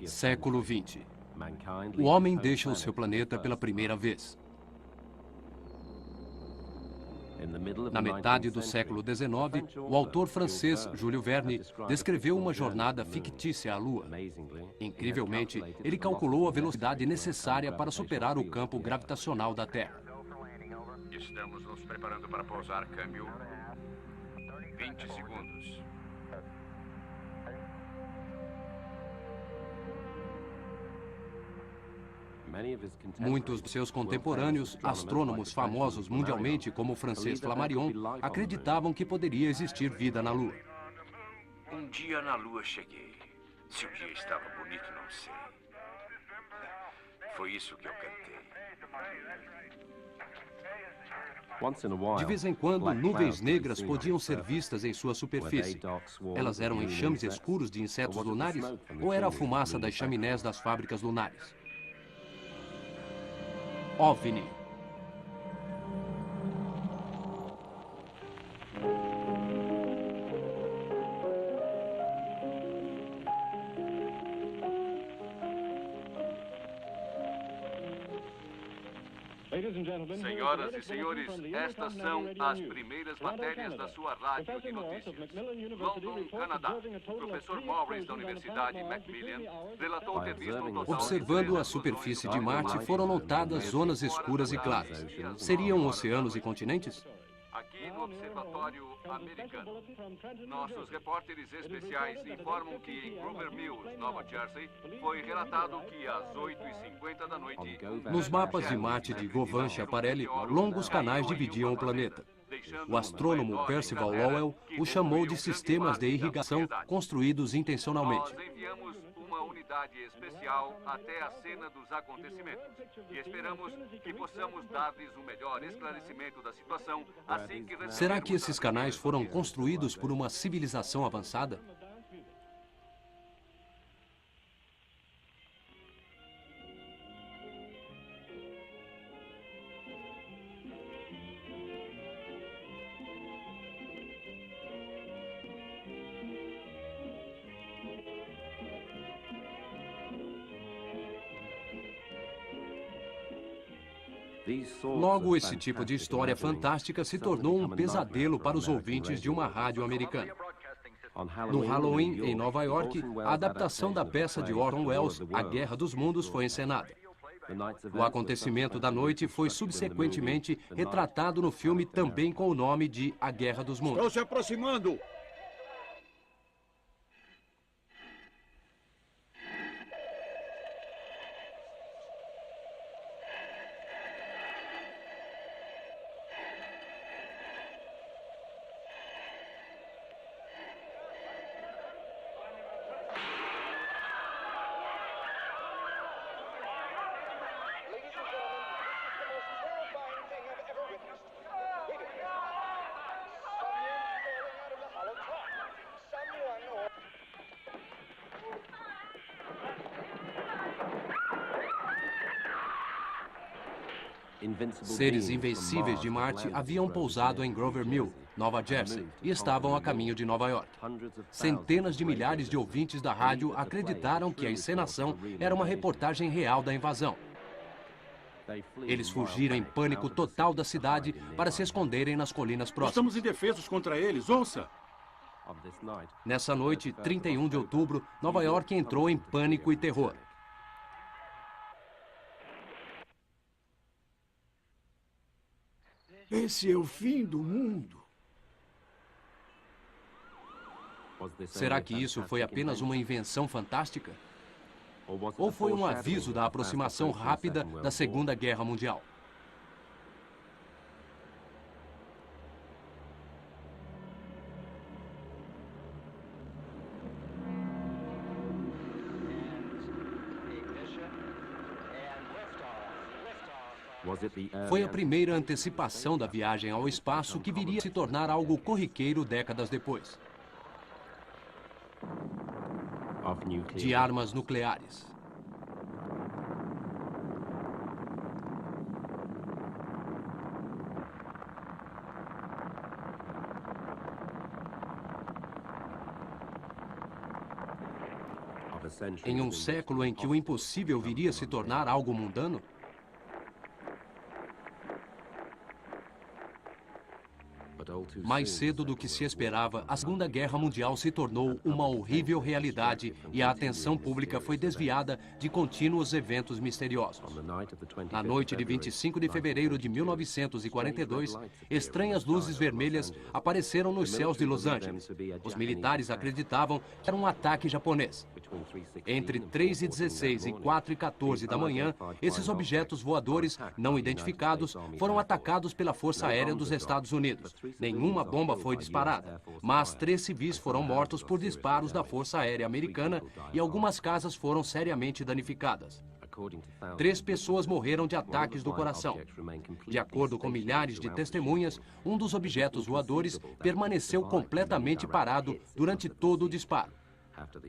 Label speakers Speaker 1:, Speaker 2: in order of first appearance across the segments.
Speaker 1: Século XX. O homem deixa o seu planeta pela primeira vez. Na metade do século XIX, o autor francês Jules Verne descreveu uma jornada fictícia à Lua. Incrivelmente, ele calculou a velocidade necessária para superar o campo gravitacional da Terra.
Speaker 2: Estamos nos preparando para pousar, câmbio. 20 segundos.
Speaker 1: Muitos de seus contemporâneos, astrônomos famosos mundialmente como o francês Flammarion, acreditavam que poderia existir vida na Lua.
Speaker 2: Um dia na Lua cheguei. Se o dia estava bonito, não sei. Foi isso que eu cantei.
Speaker 1: De vez em quando, nuvens negras podiam ser vistas em sua superfície. Elas eram enxames escuros de insetos lunares ou era a fumaça das chaminés das fábricas lunares? OVNI.
Speaker 2: Senhoras e senhores, estas são as primeiras matérias da sua rádio de notícias. London, Canadá. Professor Morris, da Universidade Macmillan, relatou ter visto um total...
Speaker 1: Observando a superfície de Marte, foram notadas zonas escuras e claras. Seriam oceanos e continentes?
Speaker 2: Aqui no Observatório Americano. Nossos repórteres especiais informam que em Grover Mills, Nova Jersey, foi relatado que às 8h50 da noite...
Speaker 1: Nos mapas de Marte de Govan Schiaparelli, longos canais dividiam o planeta. O astrônomo Percival Lowell o chamou de sistemas de irrigação construídos intencionalmente.
Speaker 2: Nós enviamos uma unidade especial até a cena dos acontecimentos e esperamos que possamos dar-lhes o melhor esclarecimento da situação assim que...
Speaker 1: Será que esses canais foram construídos por uma civilização avançada? Logo, esse tipo de história fantástica se tornou um pesadelo para os ouvintes de uma rádio americana. No Halloween, em Nova York, a adaptação da peça de Orson Welles, A Guerra dos Mundos, foi encenada. O acontecimento da noite foi subsequentemente retratado no filme também com o nome de A Guerra dos Mundos.
Speaker 3: Estão se aproximando!
Speaker 1: Seres invencíveis de Marte haviam pousado em Grover Mill, Nova Jersey, e estavam a caminho de Nova York. Centenas de milhares de ouvintes da rádio acreditaram que a encenação era uma reportagem real da invasão. Eles fugiram em pânico total da cidade para se esconderem nas colinas próximas.
Speaker 3: Estamos indefesos contra eles, ouça!
Speaker 1: Nessa noite, 31 de outubro, Nova York entrou em pânico e terror.
Speaker 3: Esse é o fim do mundo.
Speaker 1: Será que isso foi apenas uma invenção fantástica? Ou foi um aviso da aproximação rápida da Segunda Guerra Mundial? Foi a primeira antecipação da viagem ao espaço que viria a se tornar algo corriqueiro décadas depois. De armas nucleares. Em um século em que o impossível viria a se tornar algo mundano? Mais cedo do que se esperava, a Segunda Guerra Mundial se tornou uma horrível realidade e a atenção pública foi desviada de contínuos eventos misteriosos. Na noite de 25 de fevereiro de 1942, estranhas luzes vermelhas apareceram nos céus de Los Angeles. Os militares acreditavam que era um ataque japonês. Entre 3h16 e 4h14 da manhã, esses objetos voadores não identificados foram atacados pela Força Aérea dos Estados Unidos. Nenhuma bomba foi disparada, mas 3 civis foram mortos por disparos da Força Aérea Americana e algumas casas foram seriamente danificadas. 3 pessoas morreram de ataques do coração. De acordo com milhares de testemunhas, um dos objetos voadores permaneceu completamente parado durante todo o disparo.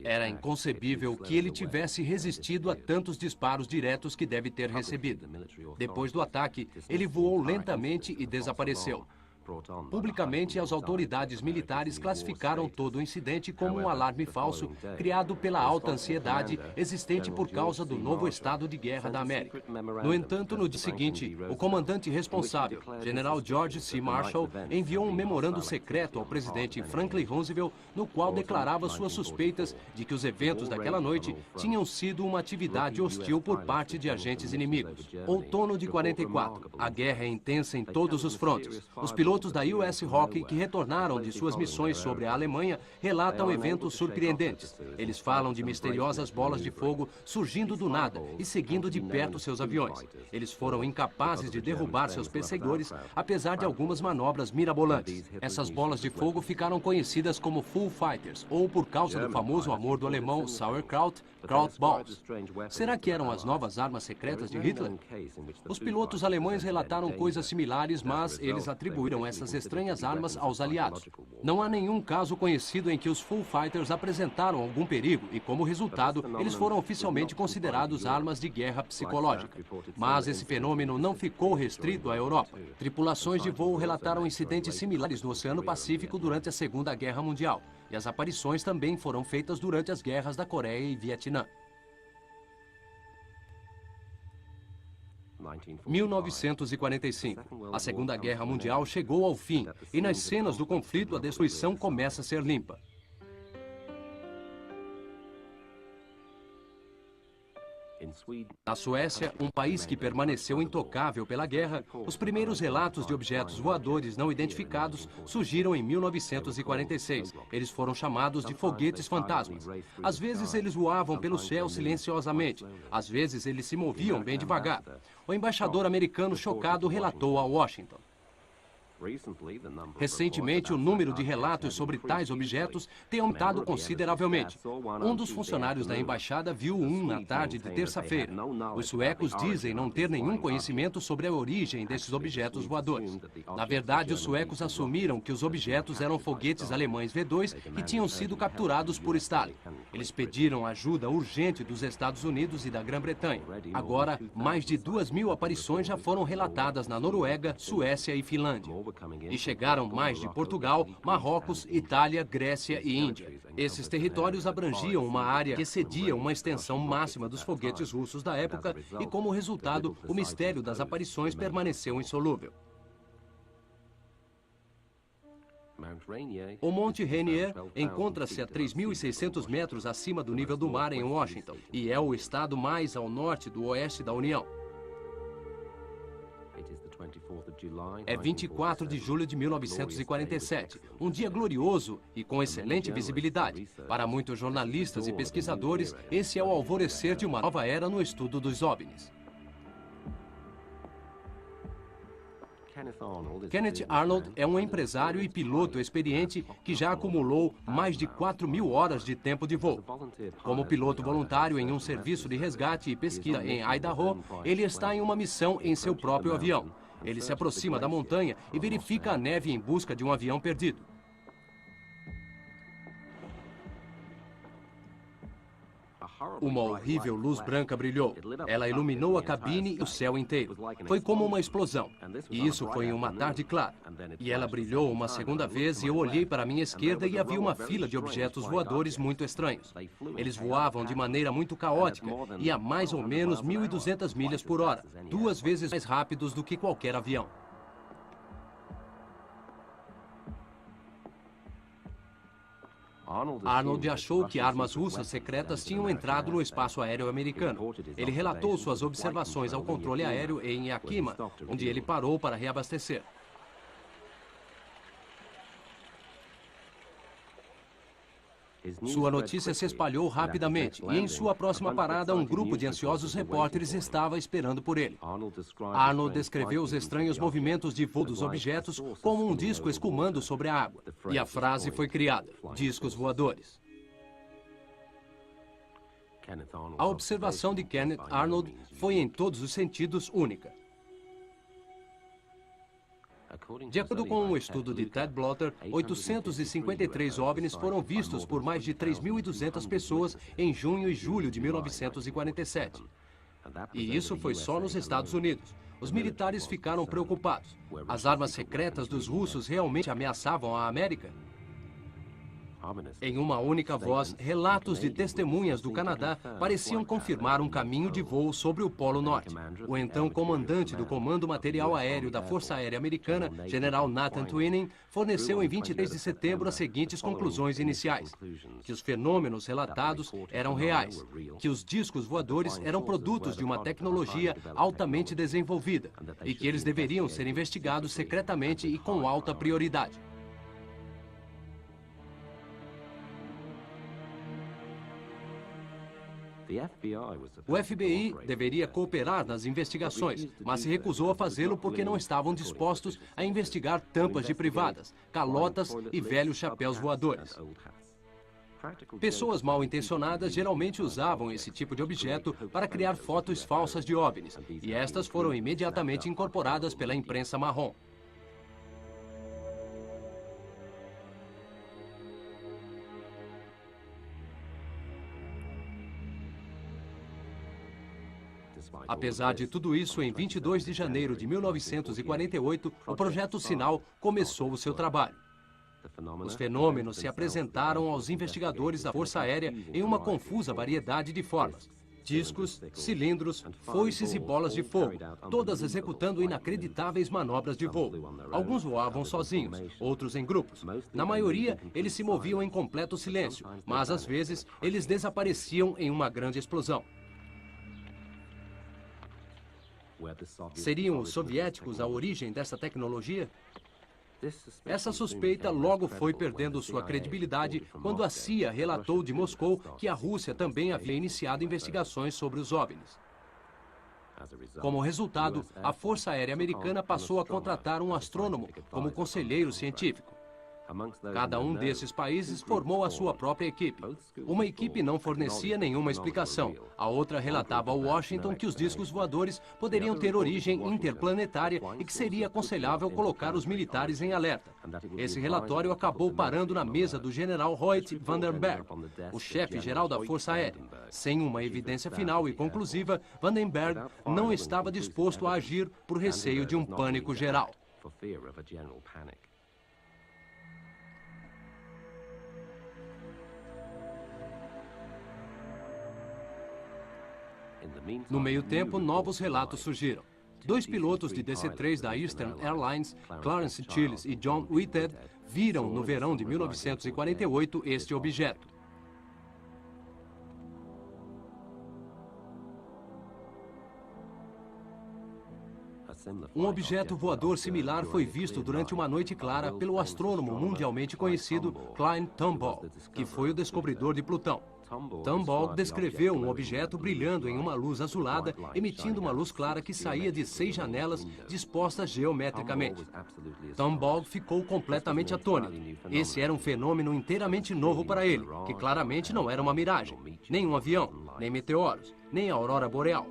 Speaker 1: Era inconcebível que ele tivesse resistido a tantos disparos diretos que deve ter recebido. Depois do ataque, ele voou lentamente e desapareceu. Publicamente, as autoridades militares classificaram todo o incidente como um alarme falso criado pela alta ansiedade existente por causa do novo estado de guerra da América. No entanto, no dia seguinte, o comandante responsável, General George C. Marshall, enviou um memorando secreto ao presidente Franklin Roosevelt, no qual declarava suas suspeitas de que os eventos daquela noite tinham sido uma atividade hostil por parte de agentes inimigos. Outono de 44. A guerra é intensa em todos os frontes. Os pilotos da US Hockey que retornaram de suas missões sobre a Alemanha relatam eventos surpreendentes. Eles falam de misteriosas bolas de fogo surgindo do nada e seguindo de perto seus aviões. Eles foram incapazes de derrubar seus perseguidores, apesar de algumas manobras mirabolantes. Essas bolas de fogo ficaram conhecidas como Foo Fighters, ou por causa do famoso amor do alemão Sauerkraut, Krautballs. Será que eram as novas armas secretas de Hitler? Os pilotos alemães relataram coisas similares, mas eles atribuíram essas estranhas armas aos aliados. Não há nenhum caso conhecido em que os Foo Fighters apresentaram algum perigo e, como resultado, eles foram oficialmente considerados armas de guerra psicológica. Mas esse fenômeno não ficou restrito à Europa. Tripulações de voo relataram incidentes similares no Oceano Pacífico durante a Segunda Guerra Mundial. E as aparições também foram feitas durante as guerras da Coreia e Vietnã. 1945. A Segunda Guerra Mundial chegou ao fim e nas cenas do conflito a destruição começa a ser limpa. Na Suécia, um país que permaneceu intocável pela guerra, os primeiros relatos de objetos voadores não identificados surgiram em 1946. Eles foram chamados de foguetes fantasmas. Às vezes eles voavam pelo céu silenciosamente, às vezes eles se moviam bem devagar. O embaixador americano chocado relatou a Washington. Recentemente, o número de relatos sobre tais objetos tem aumentado consideravelmente. Um dos funcionários da embaixada viu um na tarde de terça-feira. Os suecos dizem não ter nenhum conhecimento sobre a origem desses objetos voadores. Na verdade, os suecos assumiram que os objetos eram foguetes alemães V-2 que tinham sido capturados por Stalin. Eles pediram ajuda urgente dos Estados Unidos e da Grã-Bretanha. Agora, mais de 2.000 aparições já foram relatadas na Noruega, Suécia e Finlândia. E chegaram mais de Portugal, Marrocos, Itália, Grécia e Índia. Esses territórios abrangiam uma área que excedia uma extensão máxima dos foguetes russos da época e, como resultado, o mistério das aparições permaneceu insolúvel. O Monte Rainier encontra-se a 3.600 metros acima do nível do mar em Washington e é o estado mais ao norte do oeste da União. É 24 de julho de 1947, um dia glorioso e com excelente visibilidade. Para muitos jornalistas e pesquisadores, esse é o alvorecer de uma nova era no estudo dos OVNIs. Kenneth Arnold é um empresário e piloto experiente que já acumulou mais de 4.000 horas de tempo de voo. Como piloto voluntário em um serviço de resgate e pesquisa em Idaho, ele está em uma missão em seu próprio avião. Ele se aproxima da montanha e verifica a neve em busca de um avião perdido. Uma horrível luz branca brilhou. Ela iluminou a cabine e o céu inteiro. Foi como uma explosão. E isso foi em uma tarde clara. E ela brilhou uma segunda vez e eu olhei para a minha esquerda e havia uma fila de objetos voadores muito estranhos. Eles voavam de maneira muito caótica e a mais ou menos 1.200 milhas por hora, 2 vezes mais rápidos do que qualquer avião. Arnold achou que armas russas secretas tinham entrado no espaço aéreo americano. Ele relatou suas observações ao controle aéreo em Yakima, onde ele parou para reabastecer. Sua notícia se espalhou rapidamente e em sua próxima parada um grupo de ansiosos repórteres estava esperando por ele. Arnold descreveu os estranhos movimentos de voo dos objetos como um disco escumando sobre a água. E a frase foi criada: discos voadores. A observação de Kenneth Arnold foi em todos os sentidos única. De acordo com um estudo de Ted Blotter, 853 OVNIs foram vistos por mais de 3.200 pessoas em junho e julho de 1947. E isso foi só nos Estados Unidos. Os militares ficaram preocupados. As armas secretas dos russos realmente ameaçavam a América? Em uma única voz, relatos de testemunhas do Canadá pareciam confirmar um caminho de voo sobre o Polo Norte. O então comandante do Comando Material Aéreo da Força Aérea Americana, General Nathan Twining, forneceu em 23 de setembro as seguintes conclusões iniciais: que os fenômenos relatados eram reais, que os discos voadores eram produtos de uma tecnologia altamente desenvolvida e que eles deveriam ser investigados secretamente e com alta prioridade. O FBI deveria cooperar nas investigações, mas se recusou a fazê-lo porque não estavam dispostos a investigar tampas de privadas, calotas e velhos chapéus voadores. Pessoas mal intencionadas geralmente usavam esse tipo de objeto para criar fotos falsas de OVNIs, e estas foram imediatamente incorporadas pela imprensa marrom. Apesar de tudo isso, em 22 de janeiro de 1948, o Projeto Sinal começou o seu trabalho. Os fenômenos se apresentaram aos investigadores da Força Aérea em uma confusa variedade de formas. Discos, cilindros, foices e bolas de fogo, todas executando inacreditáveis manobras de voo. Alguns voavam sozinhos, outros em grupos. Na maioria, eles se moviam em completo silêncio, mas às vezes eles desapareciam em uma grande explosão. Seriam os soviéticos a origem dessa tecnologia? Essa suspeita logo foi perdendo sua credibilidade quando a CIA relatou de Moscou que a Rússia também havia iniciado investigações sobre os OVNIs. Como resultado, a Força Aérea Americana passou a contratar um astrônomo como conselheiro científico. Cada um desses países formou a sua própria equipe. Uma equipe não fornecia nenhuma explicação. A outra relatava a Washington que os discos voadores poderiam ter origem interplanetária e que seria aconselhável colocar os militares em alerta. Esse relatório acabou parando na mesa do general Hoyt Vandenberg, o chefe-geral da Força Aérea. Sem uma evidência final e conclusiva, Vandenberg não estava disposto a agir por receio de um pânico geral. No meio tempo, novos relatos surgiram. 2 pilotos de DC-3 da Eastern Airlines, Clarence Chiles e John Whitehead, viram no verão de 1948 este objeto. Um objeto voador similar foi visto durante uma noite clara pelo astrônomo mundialmente conhecido Klein Tombaugh, que foi o descobridor de Plutão. Tombaugh descreveu um objeto brilhando em uma luz azulada, emitindo uma luz clara que saía de 6 janelas dispostas geometricamente. Tombaugh ficou completamente atônito. Esse era um fenômeno inteiramente novo para ele, que claramente não era uma miragem, nem um avião, nem meteoros, nem a aurora boreal.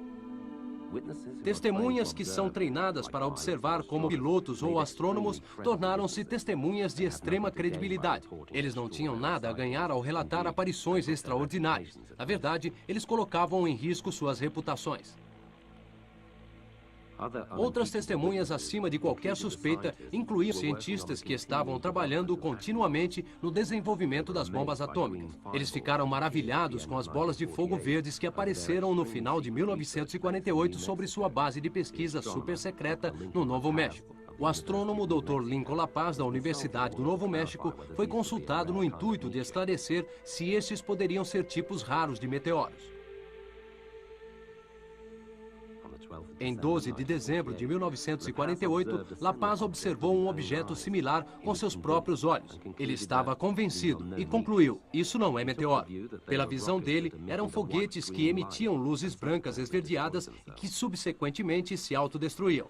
Speaker 1: Testemunhas que são treinadas para observar como pilotos ou astrônomos tornaram-se testemunhas de extrema credibilidade. Eles não tinham nada a ganhar ao relatar aparições extraordinárias. Na verdade, eles colocavam em risco suas reputações. Outras testemunhas acima de qualquer suspeita incluíam cientistas que estavam trabalhando continuamente no desenvolvimento das bombas atômicas. Eles ficaram maravilhados com as bolas de fogo verdes que apareceram no final de 1948 sobre sua base de pesquisa super secreta no Novo México. O astrônomo Dr. Lincoln La Paz, da Universidade do Novo México, foi consultado no intuito de esclarecer se estes poderiam ser tipos raros de meteoros. Em 12 de dezembro de 1948, La Paz observou um objeto similar com seus próprios olhos. Ele estava convencido e concluiu: isso não é meteoro. Pela visão dele, eram foguetes que emitiam luzes brancas esverdeadas e que subsequentemente se autodestruíam.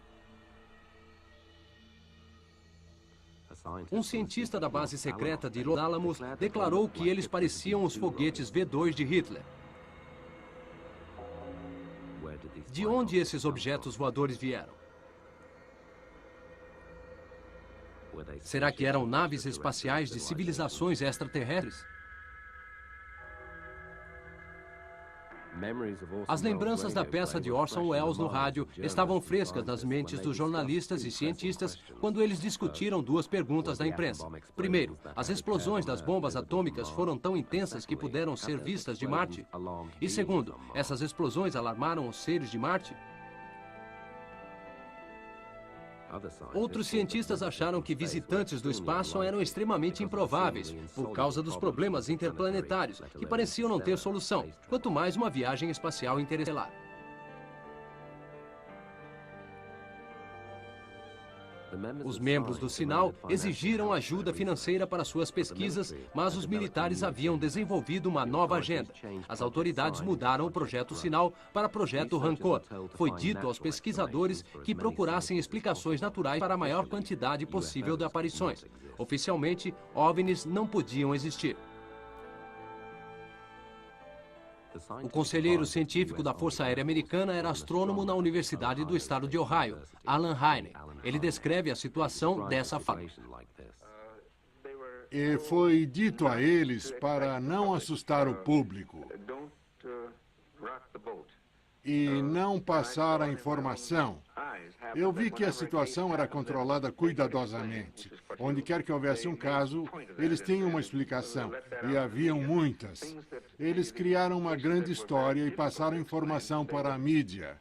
Speaker 1: Um cientista da base secreta de Los Alamos declarou que eles pareciam os foguetes V-2 de Hitler. De onde esses objetos voadores vieram? Será que eram naves espaciais de civilizações extraterrestres? As lembranças da peça de Orson Welles no rádio estavam frescas nas mentes dos jornalistas e cientistas quando eles discutiram duas perguntas da imprensa. Primeiro, as explosões das bombas atômicas foram tão intensas que puderam ser vistas de Marte? E segundo, essas explosões alarmaram os seres de Marte? Outros cientistas acharam que visitantes do espaço eram extremamente improváveis, por causa dos problemas interplanetários, que pareciam não ter solução, quanto mais uma viagem espacial interestelar. Os membros do Sinal exigiram ajuda financeira para suas pesquisas, mas os militares haviam desenvolvido uma nova agenda. As autoridades mudaram o Projeto Sinal para Projeto Rancor. Foi dito aos pesquisadores que procurassem explicações naturais para a maior quantidade possível de aparições. Oficialmente, OVNIs não podiam existir. O conselheiro científico da Força Aérea Americana era astrônomo na Universidade do Estado de Ohio, Alan Heine. Ele descreve a situação dessa forma.
Speaker 4: E foi dito a eles para não assustar o público e não passar a informação. Eu vi que a situação era controlada cuidadosamente. Onde quer que houvesse um caso, eles tinham uma explicação, e haviam muitas. Eles criaram uma grande história e passaram informação para a mídia.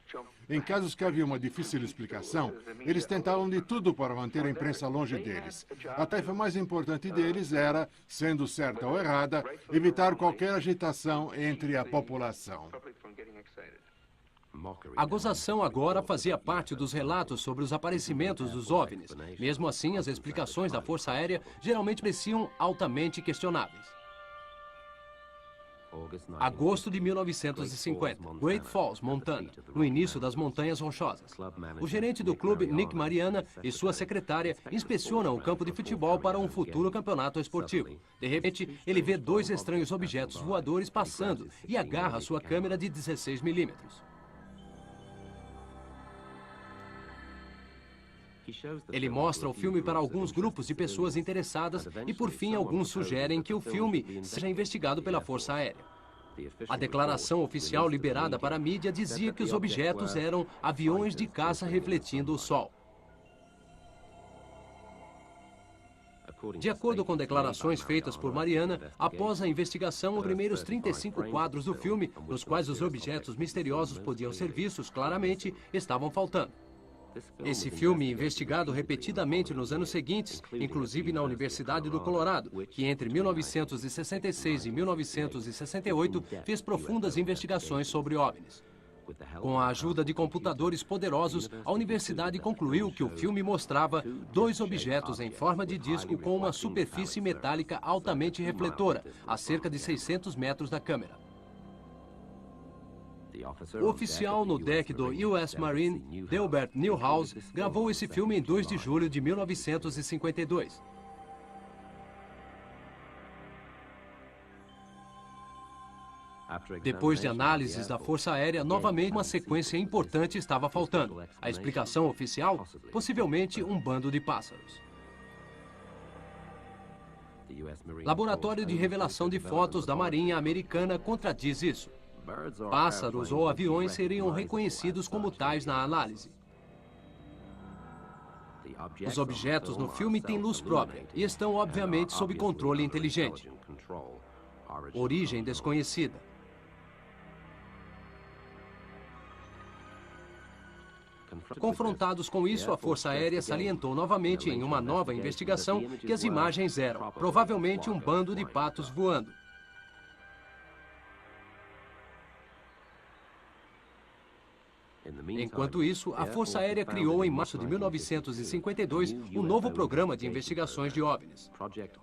Speaker 4: Em casos que havia uma difícil explicação, eles tentavam de tudo para manter a imprensa longe deles. A tarefa mais importante deles era, sendo certa ou errada, evitar qualquer agitação entre a população.
Speaker 1: A gozação agora fazia parte dos relatos sobre os aparecimentos dos OVNIs. Mesmo assim, as explicações da Força Aérea geralmente pareciam altamente questionáveis. Agosto de 1950, Great Falls, Montana, no início das Montanhas Rochosas. O gerente do clube, Nick Mariana, e sua secretária inspecionam o campo de futebol para um futuro campeonato esportivo. De repente, ele vê dois estranhos objetos voadores passando e agarra sua câmera de 16 milímetros. Ele mostra o filme para alguns grupos de pessoas interessadas e, por fim, alguns sugerem que o filme seja investigado pela Força Aérea. A declaração oficial liberada para a mídia dizia que os objetos eram aviões de caça refletindo o sol. De acordo com declarações feitas por Mariana, após a investigação, os primeiros 35 quadros do filme, nos quais os objetos misteriosos podiam ser vistos claramente, estavam faltando. Esse filme, investigado repetidamente nos anos seguintes, inclusive na Universidade do Colorado, que entre 1966 e 1968 fez profundas investigações sobre OVNIs. Com a ajuda de computadores poderosos, a universidade concluiu que o filme mostrava dois objetos em forma de disco com uma superfície metálica altamente refletora, a cerca de 600 metros da câmera. O oficial no deck do US Marine, Delbert Newhouse, gravou esse filme em 2 de julho de 1952. Depois de análises da Força Aérea, novamente uma sequência importante estava faltando. A explicação oficial? Possivelmente um bando de pássaros. Laboratório de Revelação de Fotos da Marinha Americana contradiz isso. Pássaros ou aviões seriam reconhecidos como tais na análise. Os objetos no filme têm luz própria e estão, obviamente, sob controle inteligente. Origem desconhecida. Confrontados com isso, a Força Aérea salientou novamente em uma nova investigação que as imagens eram, provavelmente, um bando de patos voando. Enquanto isso, a Força Aérea criou em março de 1952 um novo programa de investigações de OVNIs.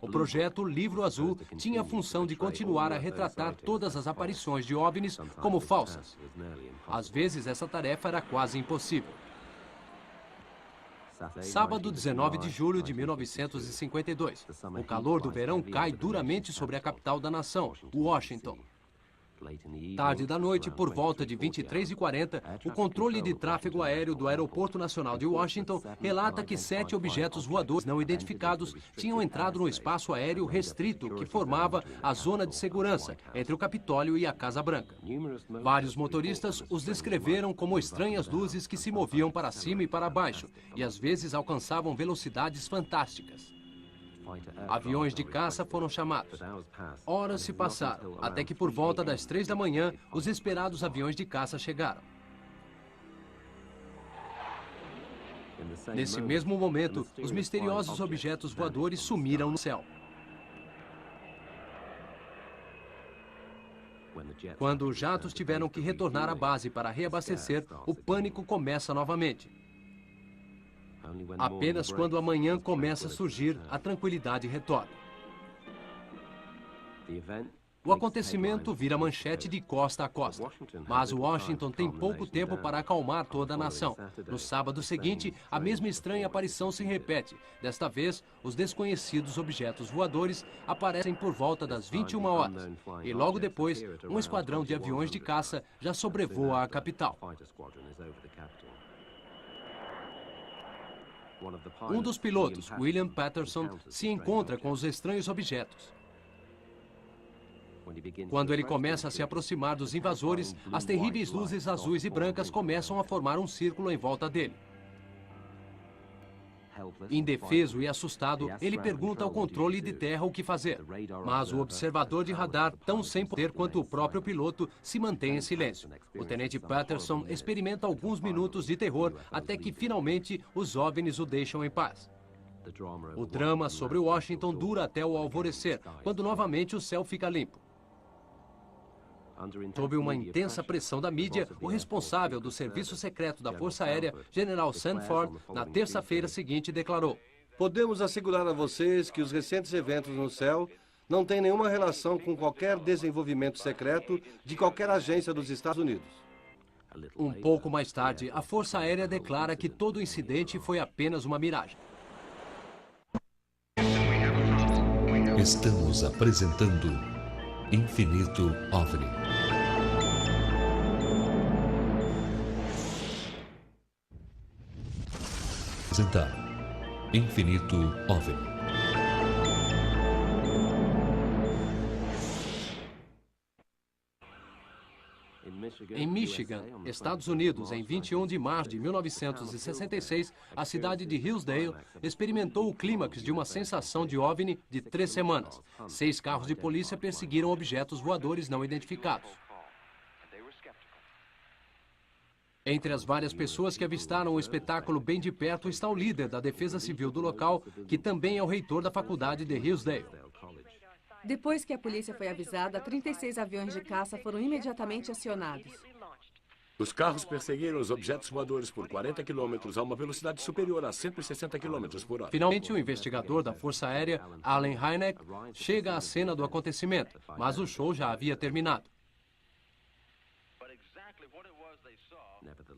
Speaker 1: O projeto Livro Azul tinha a função de continuar a retratar todas as aparições de OVNIs como falsas. Às vezes, essa tarefa era quase impossível. Sábado, 19 de julho de 1952. O calor do verão cai duramente sobre a capital da nação, Washington. Tarde da noite, por volta de 23h40, o controle de tráfego aéreo do Aeroporto Nacional de Washington relata que 7 objetos voadores não identificados tinham entrado no espaço aéreo restrito que formava a zona de segurança entre o Capitólio e a Casa Branca. Vários motoristas os descreveram como estranhas luzes que se moviam para cima e para baixo e às vezes alcançavam velocidades fantásticas. Aviões de caça foram chamados. Horas se passaram, até que por volta das 3 da manhã, os esperados aviões de caça chegaram. Nesse mesmo momento, os misteriosos objetos voadores sumiram no céu. Quando os jatos tiveram que retornar à base para reabastecer, o pânico começa novamente. Apenas quando a manhã começa a surgir, a tranquilidade retorna. O acontecimento vira manchete de costa a costa. Mas Washington tem pouco tempo para acalmar toda a nação. No sábado seguinte, a mesma estranha aparição se repete. Desta vez, os desconhecidos objetos voadores aparecem por volta das 21 horas. E logo depois, um esquadrão de aviões de caça já sobrevoa a capital. Um dos pilotos, William Patterson, se encontra com os estranhos objetos. Quando ele começa a se aproximar dos invasores, as terríveis luzes azuis e brancas começam a formar um círculo em volta dele. Indefeso e assustado, ele pergunta ao controle de terra o que fazer. Mas o observador de radar, tão sem poder quanto o próprio piloto, se mantém em silêncio. O tenente Patterson experimenta alguns minutos de terror até que, finalmente, os OVNIs o deixam em paz. O drama sobre Washington dura até o alvorecer, quando novamente o céu fica limpo. Sob uma intensa pressão da mídia, o responsável do Serviço Secreto da Força Aérea, General Sanford, na terça-feira seguinte declarou:
Speaker 5: "Podemos assegurar a vocês que os recentes eventos no céu não têm nenhuma relação com qualquer desenvolvimento secreto de qualquer agência dos Estados Unidos."
Speaker 1: Um pouco mais tarde, a Força Aérea declara que todo o incidente foi apenas uma miragem.
Speaker 6: Estamos apresentando Infinito OVNI. Apresentar Infinito OVNI.
Speaker 1: Em Michigan, Estados Unidos, em 21 de março de 1966, a cidade de Hillsdale experimentou o clímax de uma sensação de OVNI de 3 semanas. 6 carros de polícia perseguiram objetos voadores não identificados. Entre as várias pessoas que avistaram o espetáculo bem de perto está o líder da Defesa Civil do local, que também é o reitor da faculdade de Hillsdale.
Speaker 7: Depois que a polícia foi avisada, 36 aviões de caça foram imediatamente acionados.
Speaker 3: Os carros perseguiram os objetos voadores por 40 quilômetros a uma velocidade superior a 160 quilômetros por hora.
Speaker 1: Finalmente, o investigador da Força Aérea, Allen Hynek, chega à cena do acontecimento, mas o show já havia terminado.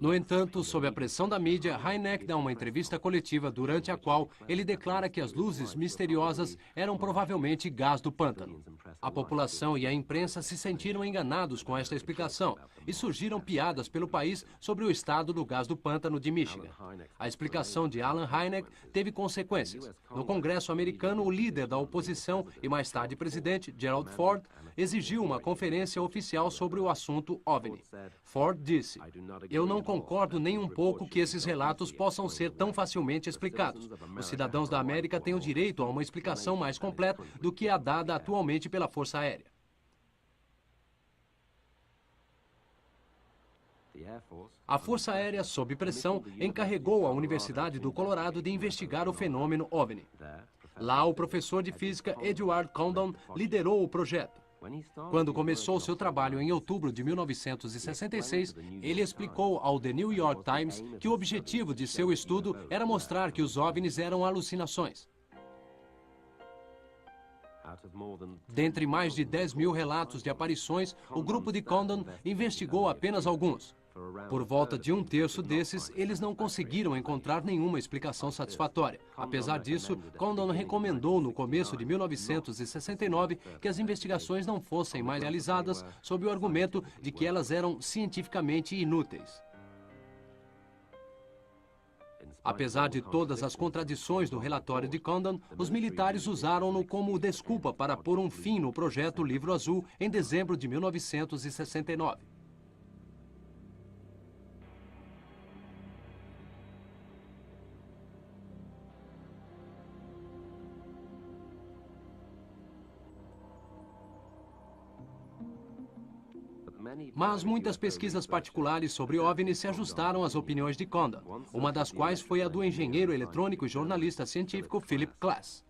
Speaker 1: No entanto, sob a pressão da mídia, Hynek dá uma entrevista coletiva durante a qual ele declara que as luzes misteriosas eram provavelmente gás do pântano. A população e a imprensa se sentiram enganados com esta explicação e surgiram piadas pelo país sobre o estado do gás do pântano de Michigan. A explicação de Alan Hynek teve consequências. No Congresso americano, o líder da oposição e mais tarde presidente, Gerald Ford, exigiu uma conferência oficial sobre o assunto OVNI. Ford disse: "Eu não concordo nem um pouco que esses relatos possam ser tão facilmente explicados. Os cidadãos da América têm o direito a uma explicação mais completa do que a dada atualmente pela Força Aérea." A Força Aérea, sob pressão, encarregou a Universidade do Colorado de investigar o fenômeno OVNI. Lá, o professor de física Edward Condon liderou o projeto. Quando começou seu trabalho em outubro de 1966, ele explicou ao The New York Times que o objetivo de seu estudo era mostrar que os OVNIs eram alucinações. Dentre mais de 10 mil relatos de aparições, o grupo de Condon investigou apenas alguns. Por volta de um terço desses, eles não conseguiram encontrar nenhuma explicação satisfatória. Apesar disso, Condon recomendou no começo de 1969 que as investigações não fossem mais realizadas sob o argumento de que elas eram cientificamente inúteis. Apesar de todas as contradições do relatório de Condon, os militares usaram-no como desculpa para pôr um fim no projeto Livro Azul em dezembro de 1969. Mas muitas pesquisas particulares sobre OVNIs se ajustaram às opiniões de Condon, uma das quais foi a do engenheiro eletrônico e jornalista científico Philip Klass.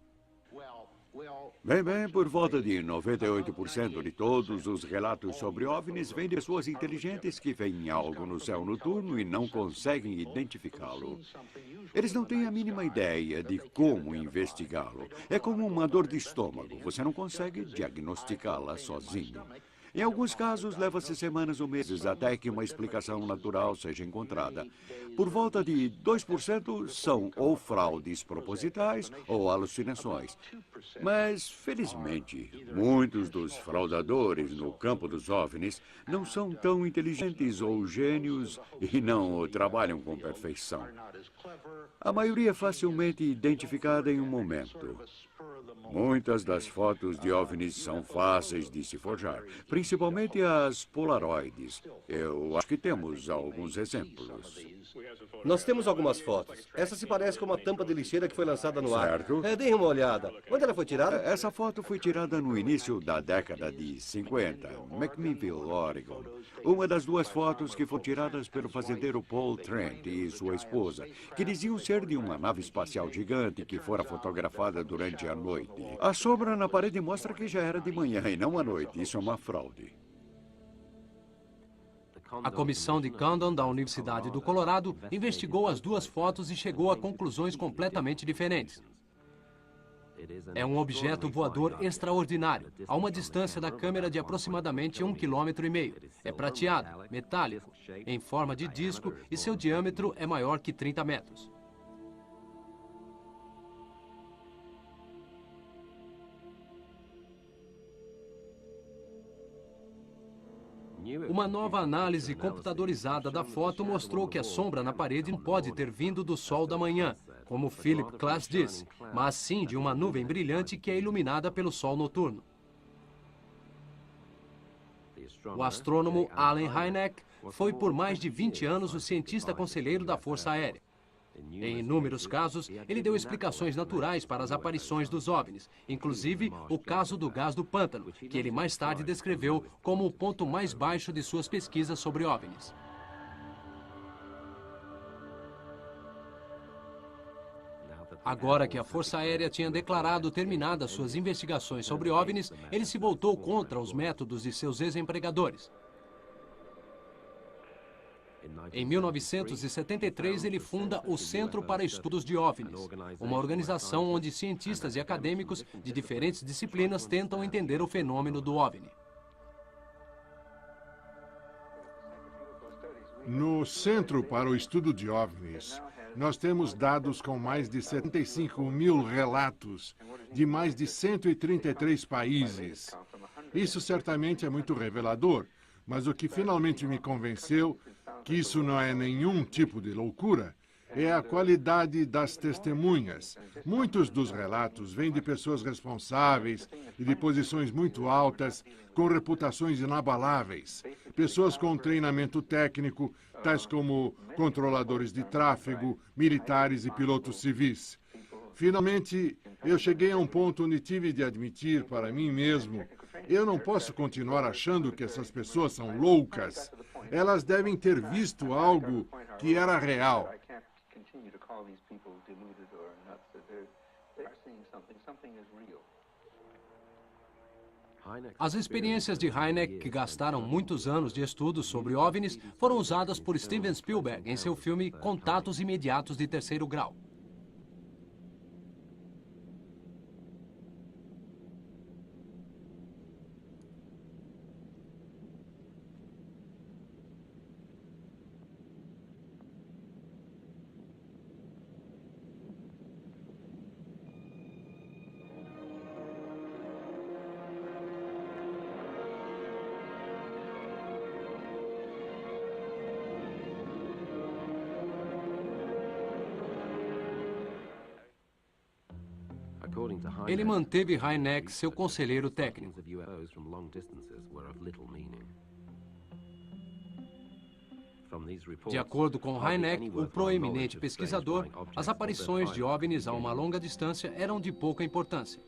Speaker 8: Bem, por volta de 98% de todos os relatos sobre OVNIs vêm de pessoas inteligentes que veem algo no céu noturno e não conseguem identificá-lo. Eles não têm a mínima ideia de como investigá-lo. É como uma dor de estômago, você não consegue diagnosticá-la sozinho. Em alguns casos, leva-se semanas ou meses até que uma explicação natural seja encontrada. Por volta de 2% são ou fraudes propositais ou alucinações. Mas, felizmente, muitos dos fraudadores no campo dos OVNIs não são tão inteligentes ou gênios e não trabalham com perfeição. A maioria é facilmente identificada em um momento. Muitas das fotos de OVNIs são fáceis de se forjar, principalmente as polaroides. Eu acho que temos alguns exemplos.
Speaker 5: Nós temos algumas fotos. Essa se parece com uma tampa de lixeira que foi lançada no ar.
Speaker 8: Certo.
Speaker 5: Deem uma olhada. Onde ela foi tirada?
Speaker 8: Essa foto foi tirada no início da década de 50, McMinnville, Oregon. Uma das duas fotos que foram tiradas pelo fazendeiro Paul Trent e sua esposa, que diziam ser de uma nave espacial gigante que fora fotografada durante a noite. A sombra na parede mostra que já era de manhã e não à noite. Isso é uma fraude.
Speaker 1: A comissão de Condon da Universidade do Colorado investigou as duas fotos e chegou a conclusões completamente diferentes. É um objeto voador extraordinário, a uma distância da câmera de aproximadamente 1,5 km. É prateado, metálico, em forma de disco e seu diâmetro é maior que 30 metros. Uma nova análise computadorizada da foto mostrou que a sombra na parede não pode ter vindo do sol da manhã, como Philip Klass disse, mas sim de uma nuvem brilhante que é iluminada pelo sol noturno. O astrônomo Alan Hynek foi por mais de 20 anos o cientista conselheiro da Força Aérea. Em inúmeros casos, ele deu explicações naturais para as aparições dos OVNIs, inclusive o caso do gás do pântano, que ele mais tarde descreveu como o ponto mais baixo de suas pesquisas sobre OVNIs. Agora que a Força Aérea tinha declarado terminadas suas investigações sobre OVNIs, ele se voltou contra os métodos de seus ex-empregadores. Em 1973, ele funda o Centro para Estudos de OVNIs, uma organização onde cientistas e acadêmicos de diferentes disciplinas tentam entender o fenômeno do OVNI.
Speaker 4: No Centro para o Estudo de OVNIs, nós temos dados com mais de 75 mil relatos de mais de 133 países. Isso certamente é muito revelador, mas o que finalmente me convenceu que isso não é nenhum tipo de loucura é a qualidade das testemunhas. Muitos dos relatos vêm de pessoas responsáveis e de posições muito altas, com reputações inabaláveis. Pessoas com treinamento técnico, tais como controladores de tráfego, militares e pilotos civis. Finalmente, eu cheguei a um ponto onde tive de admitir para mim mesmo: eu não posso continuar achando que essas pessoas são loucas. Elas devem ter visto algo que era real.
Speaker 1: As experiências de Hynek, que gastaram muitos anos de estudos sobre OVNIs, foram usadas por Steven Spielberg em seu filme Contatos Imediatos de Terceiro Grau. Ele manteve Hynek seu conselheiro técnico. De acordo com Hynek, o proeminente pesquisador, as aparições de OVNIs a uma longa distância eram de pouca importância.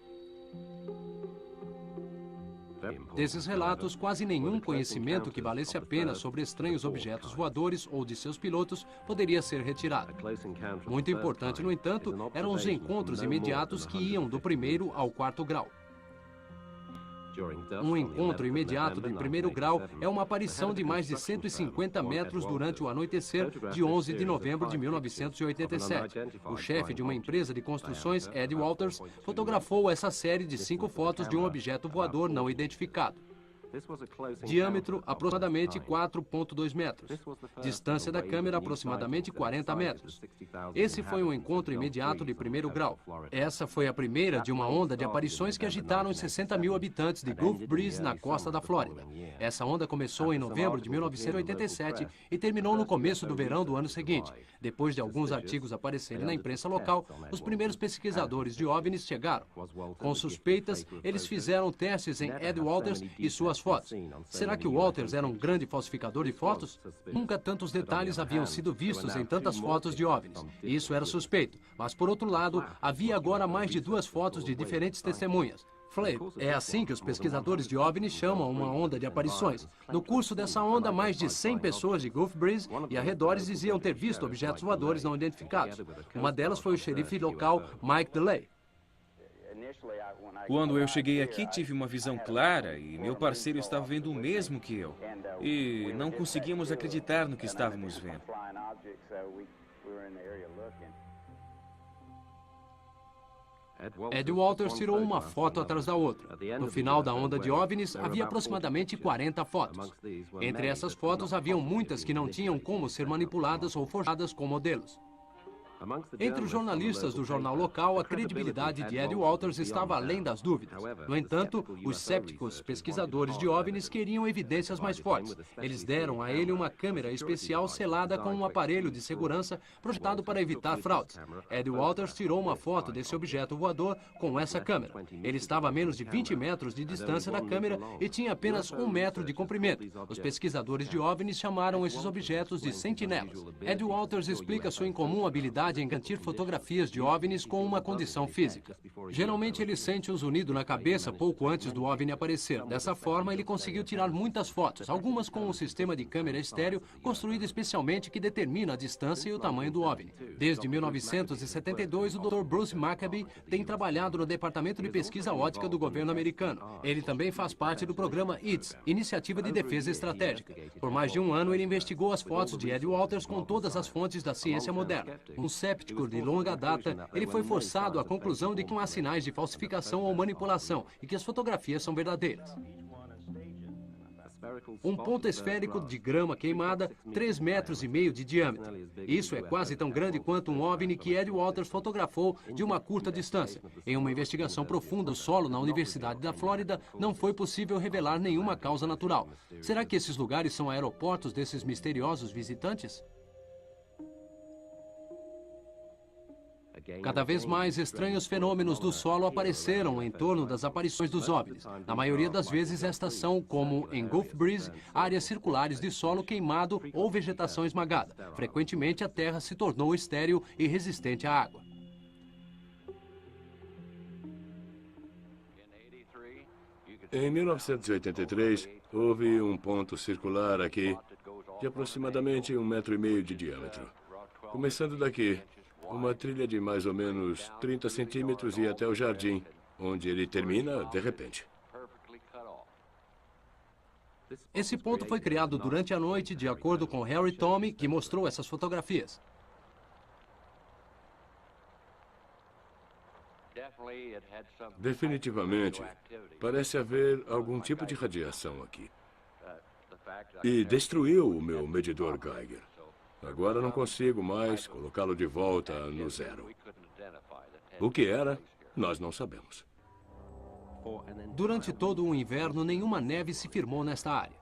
Speaker 1: Desses relatos, quase nenhum conhecimento que valesse a pena sobre estranhos objetos voadores ou de seus pilotos poderia ser retirado. Muito importante, no entanto, eram os encontros imediatos que iam do primeiro ao quarto grau. Um encontro imediato de primeiro grau é uma aparição de mais de 150 metros durante o anoitecer de 11 de novembro de 1987. O chefe de uma empresa de construções, Ed Walters, fotografou essa série de 5 fotos de um objeto voador não identificado. Diâmetro aproximadamente 4,2 metros. Distância da câmera aproximadamente 40 metros. Esse foi um encontro imediato de primeiro grau. Essa foi a primeira de uma onda de aparições que agitaram os 60 mil habitantes de Gulf Breeze, na costa da Flórida. Essa onda começou em novembro de 1987 e terminou no começo do verão do ano seguinte. Depois de alguns artigos aparecerem na imprensa local, os primeiros pesquisadores de OVNIs chegaram. Com suspeitas, eles fizeram testes em Ed Walters e suas fotos. Será que o Walters era um grande falsificador de fotos? Nunca tantos detalhes haviam sido vistos em tantas fotos de OVNIs. Isso era suspeito, mas por outro lado, havia agora mais de 2 fotos de diferentes testemunhas. Flip, é assim que os pesquisadores de OVNIs chamam uma onda de aparições. No curso dessa onda, mais de 100 pessoas de Gulf Breeze e arredores diziam ter visto objetos voadores não identificados. Uma delas foi o xerife local Mike DeLay.
Speaker 9: Quando eu cheguei aqui, tive uma visão clara e meu parceiro estava vendo o mesmo que eu. E não conseguíamos acreditar no que estávamos vendo.
Speaker 1: Ed Walters tirou uma foto atrás da outra. No final da onda de OVNIs, havia aproximadamente 40 fotos. Entre essas fotos, haviam muitas que não tinham como ser manipuladas ou forjadas com modelos. Entre os jornalistas do jornal local, a credibilidade de Ed Walters estava além das dúvidas. No entanto, os céticos pesquisadores de OVNIs queriam evidências mais fortes. Eles deram a ele uma câmera especial selada com um aparelho de segurança projetado para evitar fraudes. Ed Walters tirou uma foto desse objeto voador com essa câmera. Ele estava a menos de 20 metros de distância da câmera e tinha apenas 1 metro de comprimento. Os pesquisadores de OVNIs chamaram esses objetos de sentinelas. Ed Walters explica sua incomum habilidade em garantir fotografias de OVNIs com uma condição física. Geralmente ele sente um zunido na cabeça pouco antes do OVNI aparecer. Dessa forma, ele conseguiu tirar muitas fotos, algumas com um sistema de câmera estéreo construído especialmente que determina a distância e o tamanho do OVNI. Desde 1972, o Dr. Bruce Maccabee tem trabalhado no Departamento de Pesquisa Óptica do governo americano. Ele também faz parte do programa IDS, Iniciativa de Defesa Estratégica. Por mais de um ano, ele investigou as fotos de Ed Walters com todas as fontes da ciência moderna. Séptico de longa data, ele foi forçado à conclusão de que não há sinais de falsificação ou manipulação e que as fotografias são verdadeiras. Um ponto esférico de grama queimada, 3,5 metros de diâmetro. Isso é quase tão grande quanto um OVNI que Ed Walters fotografou de uma curta distância. Em uma investigação profunda do solo na Universidade da Flórida, não foi possível revelar nenhuma causa natural. Será que esses lugares são aeroportos desses misteriosos visitantes? Cada vez mais estranhos fenômenos do solo apareceram em torno das aparições dos OVNIs. Na maioria das vezes, estas são, como em Gulf Breeze, áreas circulares de solo queimado ou vegetação esmagada. Frequentemente, a terra se tornou estéril e resistente à água.
Speaker 3: Em 1983, houve um ponto circular aqui de aproximadamente 1,5 metros de diâmetro. Começando daqui, uma trilha de mais ou menos 30 centímetros e até o jardim, onde ele termina de repente.
Speaker 1: Esse ponto foi criado durante a noite, de acordo com Harry Tommy, que mostrou essas fotografias.
Speaker 3: Definitivamente, parece haver algum tipo de radiação aqui. E destruiu o meu medidor Geiger. Agora não consigo mais colocá-lo de volta no zero. O que era, nós não sabemos.
Speaker 1: Durante todo o inverno, nenhuma neve se firmou nesta área.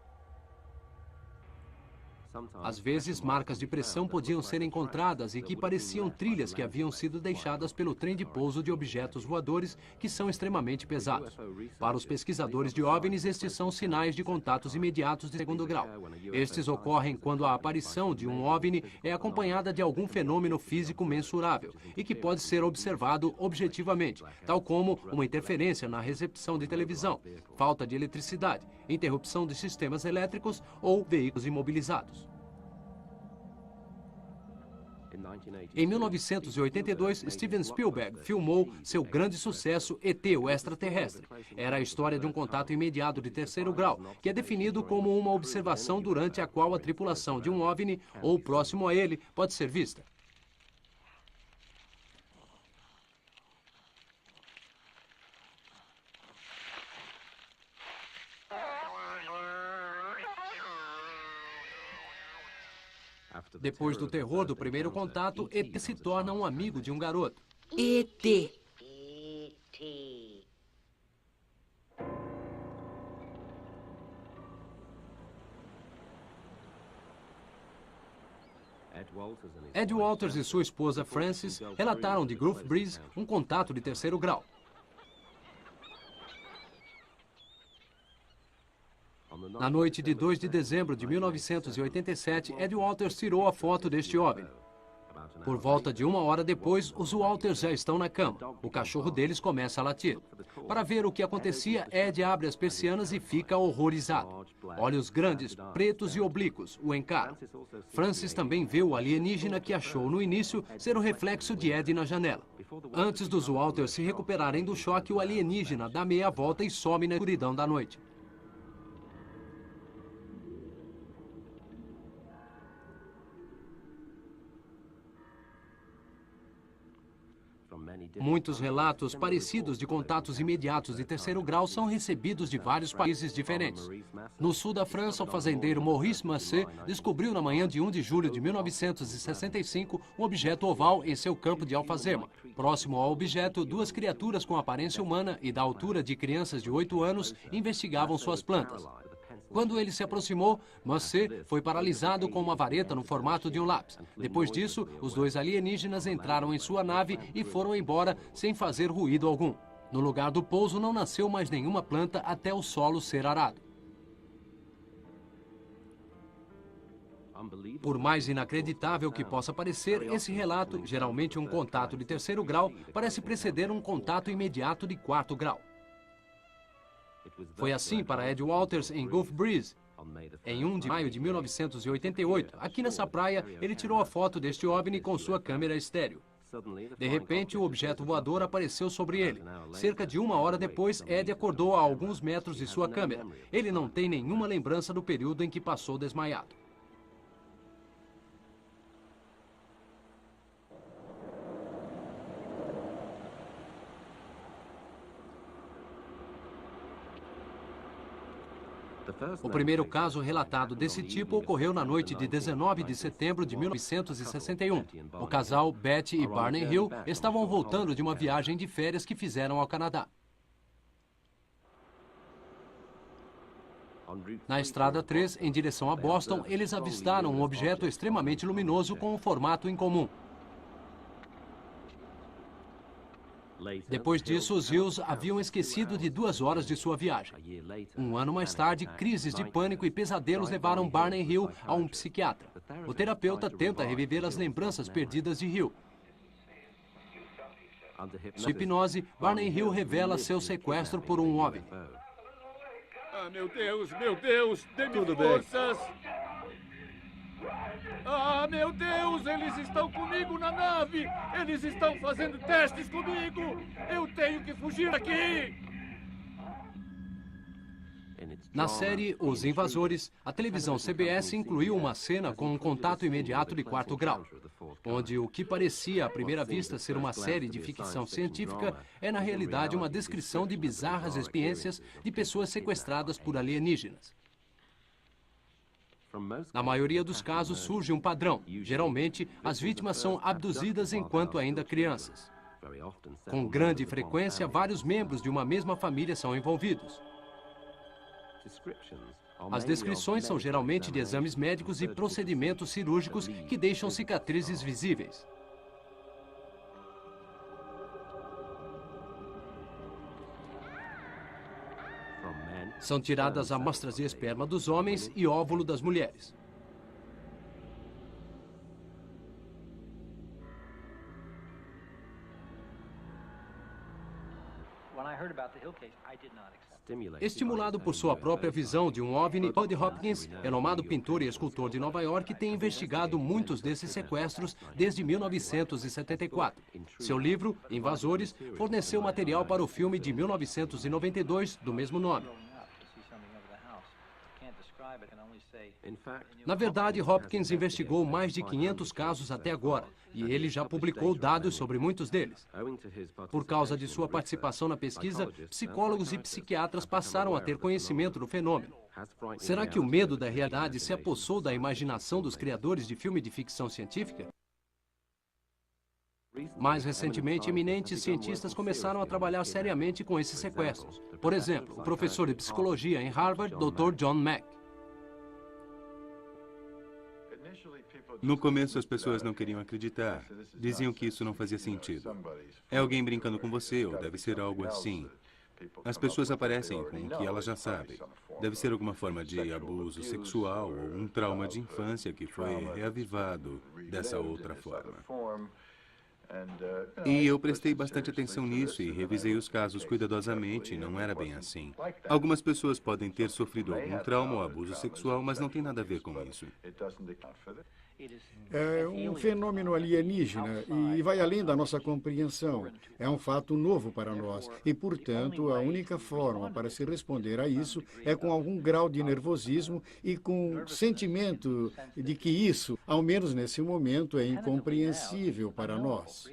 Speaker 1: Às vezes, marcas de pressão podiam ser encontradas e que pareciam trilhas que haviam sido deixadas pelo trem de pouso de objetos voadores que são extremamente pesados. Para os pesquisadores de OVNIs, estes são sinais de contatos imediatos de segundo grau. Estes ocorrem quando a aparição de um OVNI é acompanhada de algum fenômeno físico mensurável e que pode ser observado objetivamente, tal como uma interferência na recepção de televisão, falta de eletricidade, interrupção de sistemas elétricos ou veículos imobilizados. Em 1982, Steven Spielberg filmou seu grande sucesso E.T., o Extraterrestre. Era a história de um contato imediato de terceiro grau, que é definido como uma observação durante a qual a tripulação de um OVNI ou próximo a ele pode ser vista. Depois do terror do primeiro contato, E.T. se torna um amigo de um garoto.
Speaker 10: E.T.
Speaker 1: Ed Walters e sua esposa Frances relataram de Gulf Breeze um contato de terceiro grau. Na noite de 2 de dezembro de 1987, Ed Walters tirou a foto deste OVNI. Por volta de 1 hora depois, os Walters já estão na cama. O cachorro deles começa a latir. Para ver o que acontecia, Ed abre as persianas e fica horrorizado. Olhos grandes, pretos e oblíquos o encaram. Francis também vê o alienígena que achou no início ser o reflexo de Ed na janela. Antes dos Walters se recuperarem do choque, o alienígena dá meia volta e some na escuridão da noite. Muitos relatos parecidos de contatos imediatos de terceiro grau são recebidos de vários países diferentes. No sul da França, o fazendeiro Maurice Massé descobriu na manhã de 1 de julho de 1965 um objeto oval em seu campo de alfazema. Próximo ao objeto, duas criaturas com aparência humana e da altura de crianças de 8 anos investigavam suas plantas. Quando ele se aproximou, Massé foi paralisado com uma vareta no formato de um lápis. Depois disso, os dois alienígenas entraram em sua nave e foram embora sem fazer ruído algum. No lugar do pouso não nasceu mais nenhuma planta até o solo ser arado. Por mais inacreditável que possa parecer, esse relato, geralmente um contato de terceiro grau, parece preceder um contato imediato de 4º grau. Foi assim para Ed Walters em Gulf Breeze. Em 1 de maio de 1988, aqui nessa praia, ele tirou a foto deste OVNI com sua câmera estéreo. De repente, o objeto voador apareceu sobre ele. Cerca de 1 hora depois, Ed acordou a alguns metros de sua câmera. Ele não tem nenhuma lembrança do período em que passou desmaiado. O primeiro caso relatado desse tipo ocorreu na noite de 19 de setembro de 1961. O casal Betty e Barney Hill estavam voltando de uma viagem de férias que fizeram ao Canadá. Na Estrada 3, em direção a Boston, eles avistaram um objeto extremamente luminoso com um formato incomum. Depois disso, os Hills haviam esquecido de 2 horas de sua viagem. Um ano mais tarde, crises de pânico e pesadelos levaram Barney Hill a um psiquiatra. O terapeuta tenta reviver as lembranças perdidas de Hill. Sob hipnose, Barney Hill revela seu sequestro por um OVNI.
Speaker 10: Ah, meu Deus, dê-me forças! Ah, meu Deus, eles estão comigo na nave! Eles estão fazendo testes comigo! Eu tenho que fugir daqui!
Speaker 1: Na série Os Invasores, a televisão CBS incluiu uma cena com um contato imediato de 4º grau, onde o que parecia à primeira vista ser uma série de ficção científica é na realidade uma descrição de bizarras experiências de pessoas sequestradas por alienígenas. Na maioria dos casos surge um padrão. Geralmente, as vítimas são abduzidas enquanto ainda crianças. Com grande frequência, vários membros de uma mesma família são envolvidos. As descrições são geralmente de exames médicos e procedimentos cirúrgicos que deixam cicatrizes visíveis. São tiradas amostras de esperma dos homens e óvulo das mulheres. Estimulado por sua própria visão de um OVNI, Bud Hopkins, renomado pintor e escultor de Nova York, tem investigado muitos desses sequestros desde 1974. Seu livro, Invasores, forneceu material para o filme de 1992 do mesmo nome. Na verdade, Hopkins investigou mais de 500 casos até agora, e ele já publicou dados sobre muitos deles. Por causa de sua participação na pesquisa, psicólogos e psiquiatras passaram a ter conhecimento do fenômeno. Será que o medo da realidade se apossou da imaginação dos criadores de filme de ficção científica? Mais recentemente, eminentes cientistas começaram a trabalhar seriamente com esses sequestros. Por exemplo, o professor de psicologia em Harvard, Dr. John Mack.
Speaker 11: No começo, as pessoas não queriam acreditar. Diziam que isso não fazia sentido. É alguém brincando com você, ou deve ser algo assim. As pessoas aparecem com o que elas já sabem. Deve ser alguma forma de abuso sexual ou um trauma de infância que foi reavivado dessa outra forma. E eu prestei bastante atenção nisso e revisei os casos cuidadosamente, e não era bem assim. Algumas pessoas podem ter sofrido algum trauma ou abuso sexual, mas não tem nada a ver com isso.
Speaker 12: É um fenômeno alienígena e vai além da nossa compreensão. É um fato novo para nós e, portanto, a única forma para se responder a isso é com algum grau de nervosismo e com sentimento de que isso, ao menos nesse momento, é incompreensível para nós.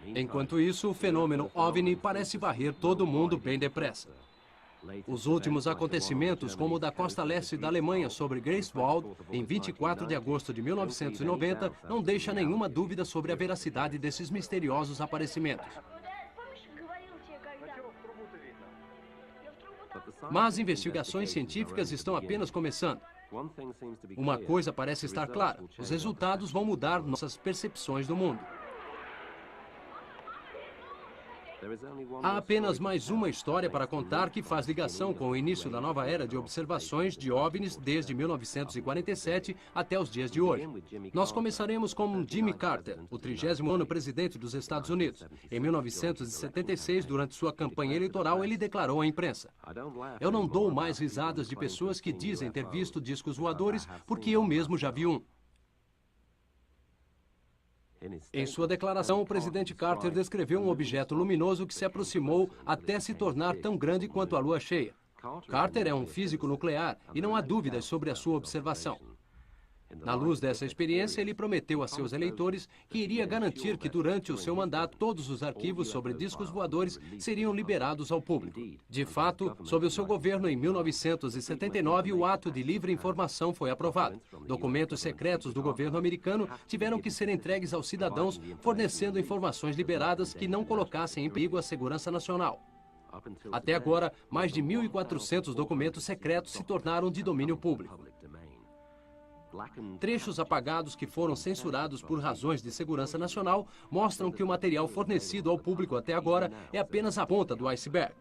Speaker 1: Enquanto isso, o fenômeno OVNI parece varrer todo mundo bem depressa. Os últimos acontecimentos, como o da costa leste da Alemanha sobre Greifswald, em 24 de agosto de 1990, não deixa nenhuma dúvida sobre a veracidade desses misteriosos aparecimentos. Mas investigações científicas estão apenas começando. Uma coisa parece estar clara: os resultados vão mudar nossas percepções do mundo. Há apenas mais uma história para contar que faz ligação com o início da nova era de observações de OVNIs desde 1947 até os dias de hoje. Nós começaremos com Jimmy Carter, o 30º presidente dos Estados Unidos. Em 1976, durante sua campanha eleitoral, ele declarou à imprensa: "Eu não dou mais risadas de pessoas que dizem ter visto discos voadores, porque eu mesmo já vi um." Em sua declaração, o presidente Carter descreveu um objeto luminoso que se aproximou até se tornar tão grande quanto a lua cheia. Carter é um físico nuclear e não há dúvidas sobre a sua observação. Na luz dessa experiência, ele prometeu a seus eleitores que iria garantir que durante o seu mandato todos os arquivos sobre discos voadores seriam liberados ao público. De fato, sob o seu governo em 1979, o Ato de Livre Informação foi aprovado. Documentos secretos do governo americano tiveram que ser entregues aos cidadãos, fornecendo informações liberadas que não colocassem em perigo a segurança nacional. Até agora, mais de 1.400 documentos secretos se tornaram de domínio público. Trechos apagados que foram censurados por razões de segurança nacional mostram que o material fornecido ao público até agora é apenas a ponta do iceberg.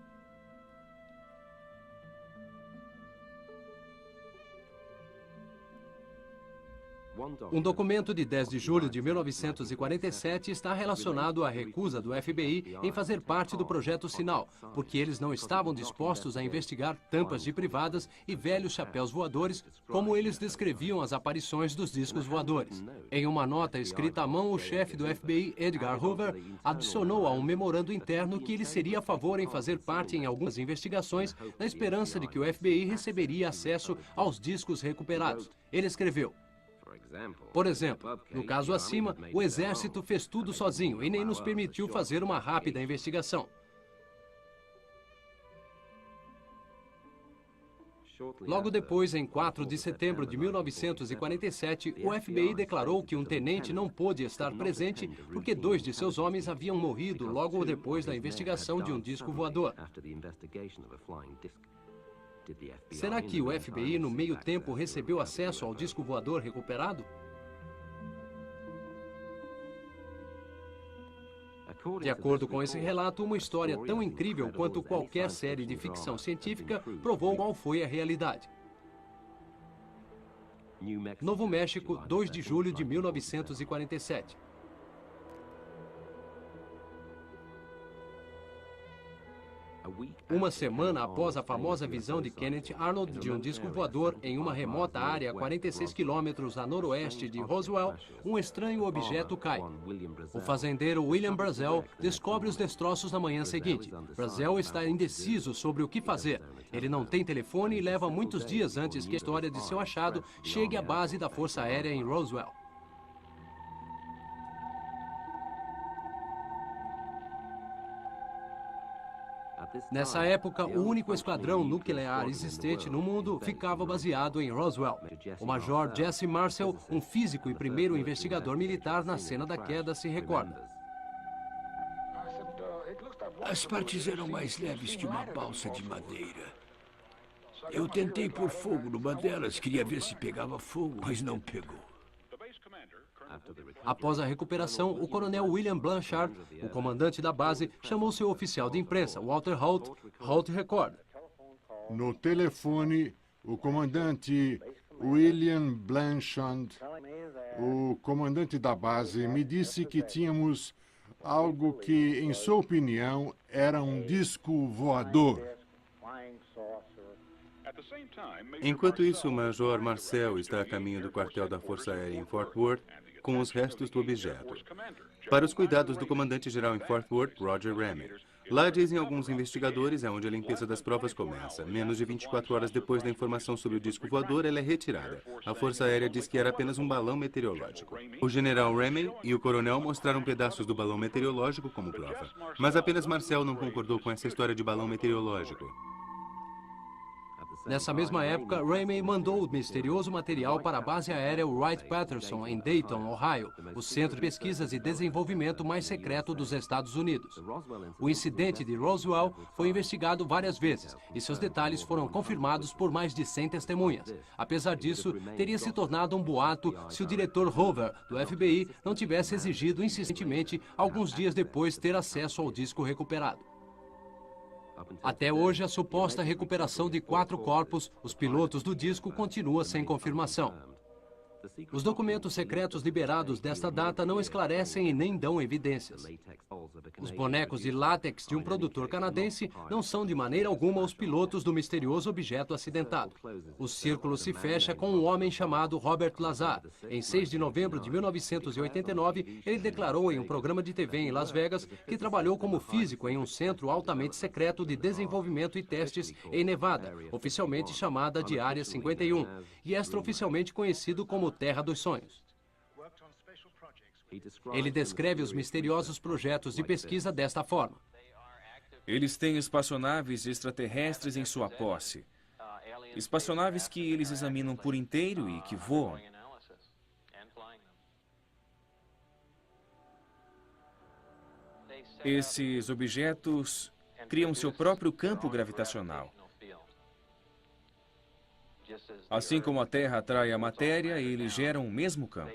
Speaker 1: Um documento de 10 de julho de 1947 está relacionado à recusa do FBI em fazer parte do Projeto Sinal, porque eles não estavam dispostos a investigar tampas de privadas e velhos chapéus voadores, como eles descreviam as aparições dos discos voadores. Em uma nota escrita à mão, o chefe do FBI, Edgar Hoover, adicionou a um memorando interno que ele seria a favor em fazer parte em algumas investigações, na esperança de que o FBI receberia acesso aos discos recuperados. Ele escreveu: por exemplo, no caso acima, o Exército fez tudo sozinho e nem nos permitiu fazer uma rápida investigação. Logo depois, em 4 de setembro de 1947, o FBI declarou que um tenente não pôde estar presente porque 2 de seus homens haviam morrido logo depois da investigação de um disco voador. Será que o FBI, no meio tempo, recebeu acesso ao disco voador recuperado? De acordo com esse relato, uma história tão incrível quanto qualquer série de ficção científica provou qual foi a realidade. Novo México, 2 de julho de 1947. Uma semana após a famosa visão de Kenneth Arnold de um disco voador em uma remota área a 46 quilômetros a noroeste de Roswell, um estranho objeto cai. O fazendeiro William Brazel descobre os destroços na manhã seguinte. Brazel está indeciso sobre o que fazer. Ele não tem telefone e leva muitos dias antes que a história de seu achado chegue à base da Força Aérea em Roswell. Nessa época, o único esquadrão nuclear existente no mundo ficava baseado em Roswell. O Major Jesse Marcel, um físico e primeiro investigador militar na cena da queda, se recorda.
Speaker 13: As partes eram mais leves que uma balsa de madeira. Eu tentei pôr fogo numa delas, queria ver se pegava fogo, mas não pegou.
Speaker 1: Após a recuperação, o coronel William Blanchard, o comandante da base, chamou seu oficial de imprensa, Walter Holt. Holt recorda.
Speaker 4: No telefone, o comandante William Blanchard, o comandante da base, me disse que tínhamos algo que, em sua opinião, era um disco voador.
Speaker 11: Enquanto isso, o Major Marcel está a caminho do quartel da Força Aérea em Fort Worth com os restos do objeto, para os cuidados do comandante-geral em Fort Worth, Roger Ramey. Lá, dizem alguns investigadores, é onde a limpeza das provas começa. Menos de 24 horas depois da informação sobre o disco voador, ela é retirada. A Força Aérea diz que era apenas um balão meteorológico. O general Ramey e o coronel mostraram pedaços do balão meteorológico como prova, mas apenas Marcel não concordou com essa história de balão meteorológico.
Speaker 1: Nessa mesma época, Ramey mandou o misterioso material para a base aérea Wright-Patterson, em Dayton, Ohio, o centro de pesquisas e desenvolvimento mais secreto dos Estados Unidos. O incidente de Roswell foi investigado várias vezes e seus detalhes foram confirmados por mais de 100 testemunhas. Apesar disso, teria se tornado um boato se o diretor Hoover, do FBI, não tivesse exigido insistentemente, alguns dias depois, ter acesso ao disco recuperado. Até hoje, a suposta recuperação de 4 corpos, os pilotos do disco, continua sem confirmação. Os documentos secretos liberados desta data não esclarecem e nem dão evidências. Os bonecos de látex de um produtor canadense não são de maneira alguma os pilotos do misterioso objeto acidentado. O círculo se fecha com um homem chamado Robert Lazar. Em 6 de novembro de 1989, ele declarou em um programa de TV em Las Vegas que trabalhou como físico em um centro altamente secreto de desenvolvimento e testes em Nevada, oficialmente chamada de Área 51, e extraoficialmente conhecido como Terra dos Sonhos. Ele descreve os misteriosos projetos de pesquisa desta forma.
Speaker 9: Eles têm espaçonaves extraterrestres em sua posse. Espaçonaves que eles examinam por inteiro e que voam. Esses objetos criam seu próprio campo gravitacional. Assim como a Terra atrai a matéria, eles geram o mesmo campo.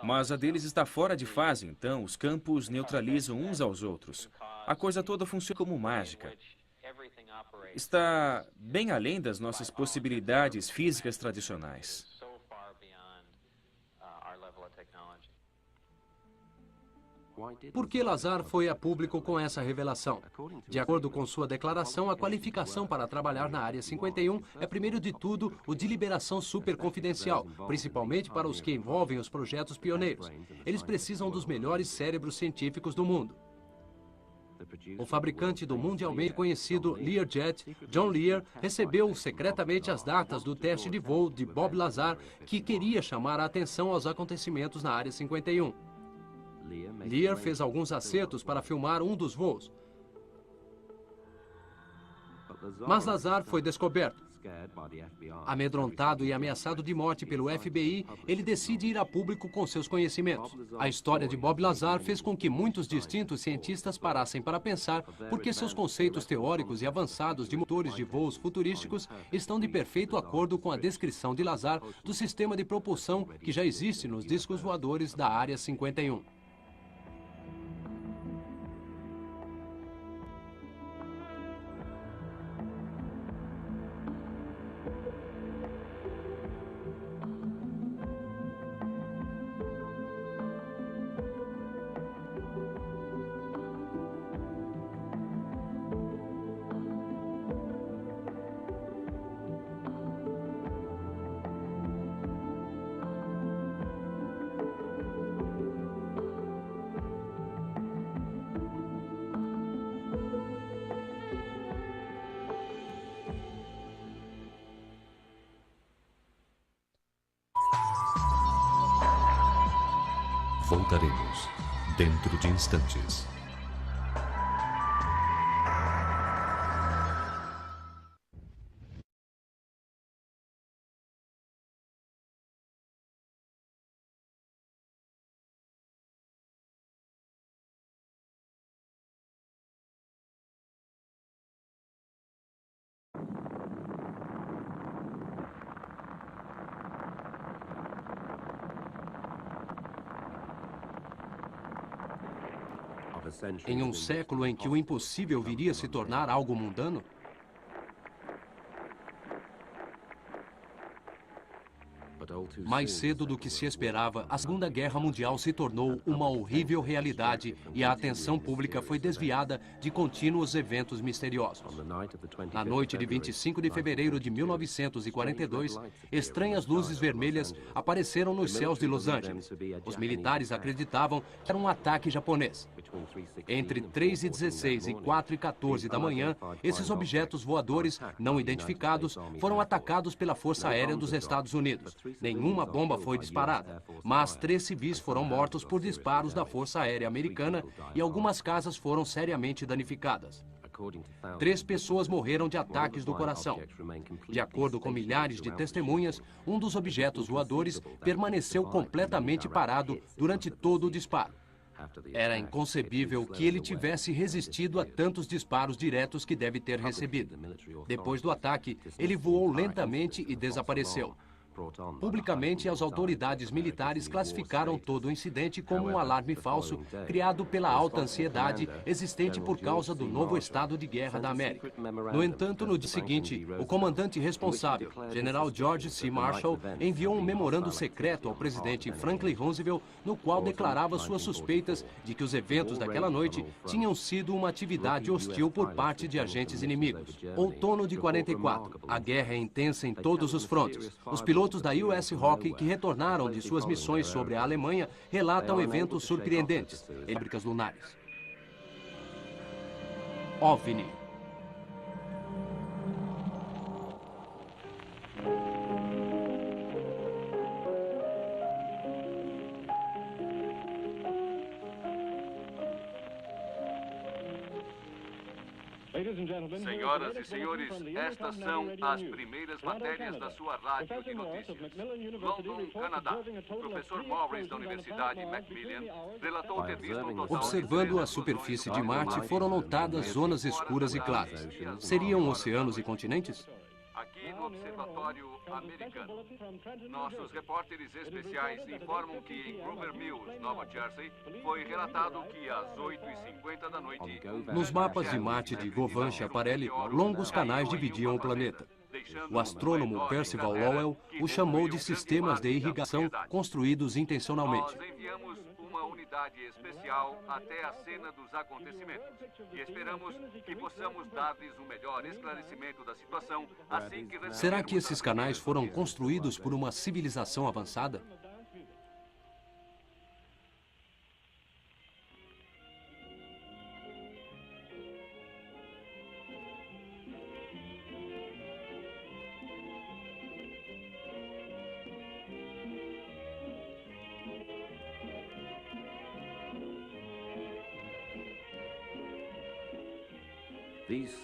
Speaker 9: Mas a deles está fora de fase, então os campos neutralizam uns aos outros. A coisa toda funciona como mágica. Está bem além das nossas possibilidades físicas tradicionais.
Speaker 1: Por que Lazar foi a público com essa revelação? De acordo com sua declaração, a qualificação para trabalhar na Área 51 é, primeiro de tudo, o de liberação superconfidencial, principalmente para os que envolvem os projetos pioneiros. Eles precisam dos melhores cérebros científicos do mundo. O fabricante do mundialmente conhecido Learjet, John Lear, recebeu secretamente as datas do teste de voo de Bob Lazar, que queria chamar a atenção aos acontecimentos na Área 51. Lear fez alguns acertos para filmar um dos voos. Mas Lazar foi descoberto. Amedrontado e ameaçado de morte pelo FBI, ele decide ir a público com seus conhecimentos. A história de Bob Lazar fez com que muitos distintos cientistas parassem para pensar porque seus conceitos teóricos e avançados de motores de voos futurísticos estão de perfeito acordo com a descrição de Lazar do sistema de propulsão que já existe nos discos voadores da Área 51.
Speaker 6: Voltaremos dentro de instantes.
Speaker 1: Em um século em que o impossível viria a se tornar algo mundano? Mais cedo do que se esperava, a Segunda Guerra Mundial se tornou uma horrível realidade e a atenção pública foi desviada de contínuos eventos misteriosos. Na noite de 25 de fevereiro de 1942, estranhas luzes vermelhas apareceram nos céus de Los Angeles. Os militares acreditavam que era um ataque japonês. Entre 3h16 e 4h14 da manhã, esses objetos voadores não identificados foram atacados pela Força Aérea dos Estados Unidos. Nenhuma bomba foi disparada, mas 3 civis foram mortos por disparos da Força Aérea Americana e algumas casas foram seriamente danificadas. 3 pessoas morreram de ataques do coração. De acordo com milhares de testemunhas, um dos objetos voadores permaneceu completamente parado durante todo o disparo. Era inconcebível que ele tivesse resistido a tantos disparos diretos que deve ter recebido. Depois do ataque, ele voou lentamente e desapareceu. Publicamente, as autoridades militares classificaram todo o incidente como um alarme falso criado pela alta ansiedade existente por causa do novo estado de guerra da América. No entanto, no dia seguinte, o comandante responsável, General George C. Marshall, enviou um memorando secreto ao presidente Franklin Roosevelt, no qual declarava suas suspeitas de que os eventos daquela noite tinham sido uma atividade hostil por parte de agentes inimigos. Outono de 44. A guerra é intensa em todos os frontes. Os pilotos da US Hockey que retornaram de suas missões sobre a Alemanha relatam eventos surpreendentes, éblicas lunares. OVNI.
Speaker 2: Senhoras e senhores, estas são as primeiras matérias da sua rádio de notícias. London, Canadá. Professor Morris, da Universidade Macmillan, relatou ter visto um total...
Speaker 1: Observando a superfície de Marte, foram notadas zonas escuras e claras. Seriam oceanos e continentes?
Speaker 2: Aqui no Observatório Americano, nossos repórteres especiais informam que em Grover Mills, Nova Jersey, foi relatado que às 8h50 da noite...
Speaker 1: Nos mapas de Marte de Govan Schiaparelli, longos canais dividiam o planeta. O astrônomo Percival Lowell o chamou de sistemas de irrigação construídos intencionalmente.
Speaker 2: Nós enviamos uma unidade especial até a cena dos acontecimentos e esperamos que possamos dar-lhes um melhor esclarecimento da situação assim que recebermos...
Speaker 1: Será que esses canais foram construídos por uma civilização avançada?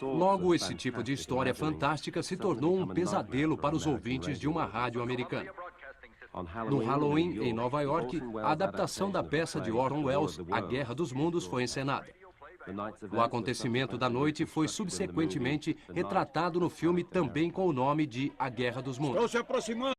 Speaker 1: Logo, esse tipo de história fantástica se tornou um pesadelo para os ouvintes de uma rádio americana. No Halloween, em Nova York, a adaptação da peça de Orson Welles, A Guerra dos Mundos, foi encenada. O acontecimento da noite foi subsequentemente retratado no filme também com o nome de A Guerra dos Mundos.
Speaker 8: Estão se aproximando!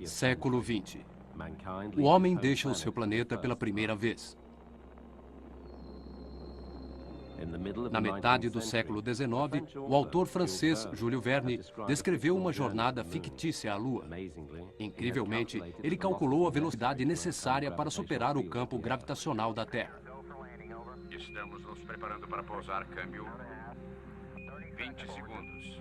Speaker 1: Século XX. O homem deixa o seu planeta pela primeira vez. Na metade do século XIX, o autor francês Jules Verne descreveu uma jornada fictícia à Lua. Incrivelmente, ele calculou a velocidade necessária para superar o campo gravitacional da Terra.
Speaker 2: Estamos nos preparando para pousar, câmbio. 20 segundos.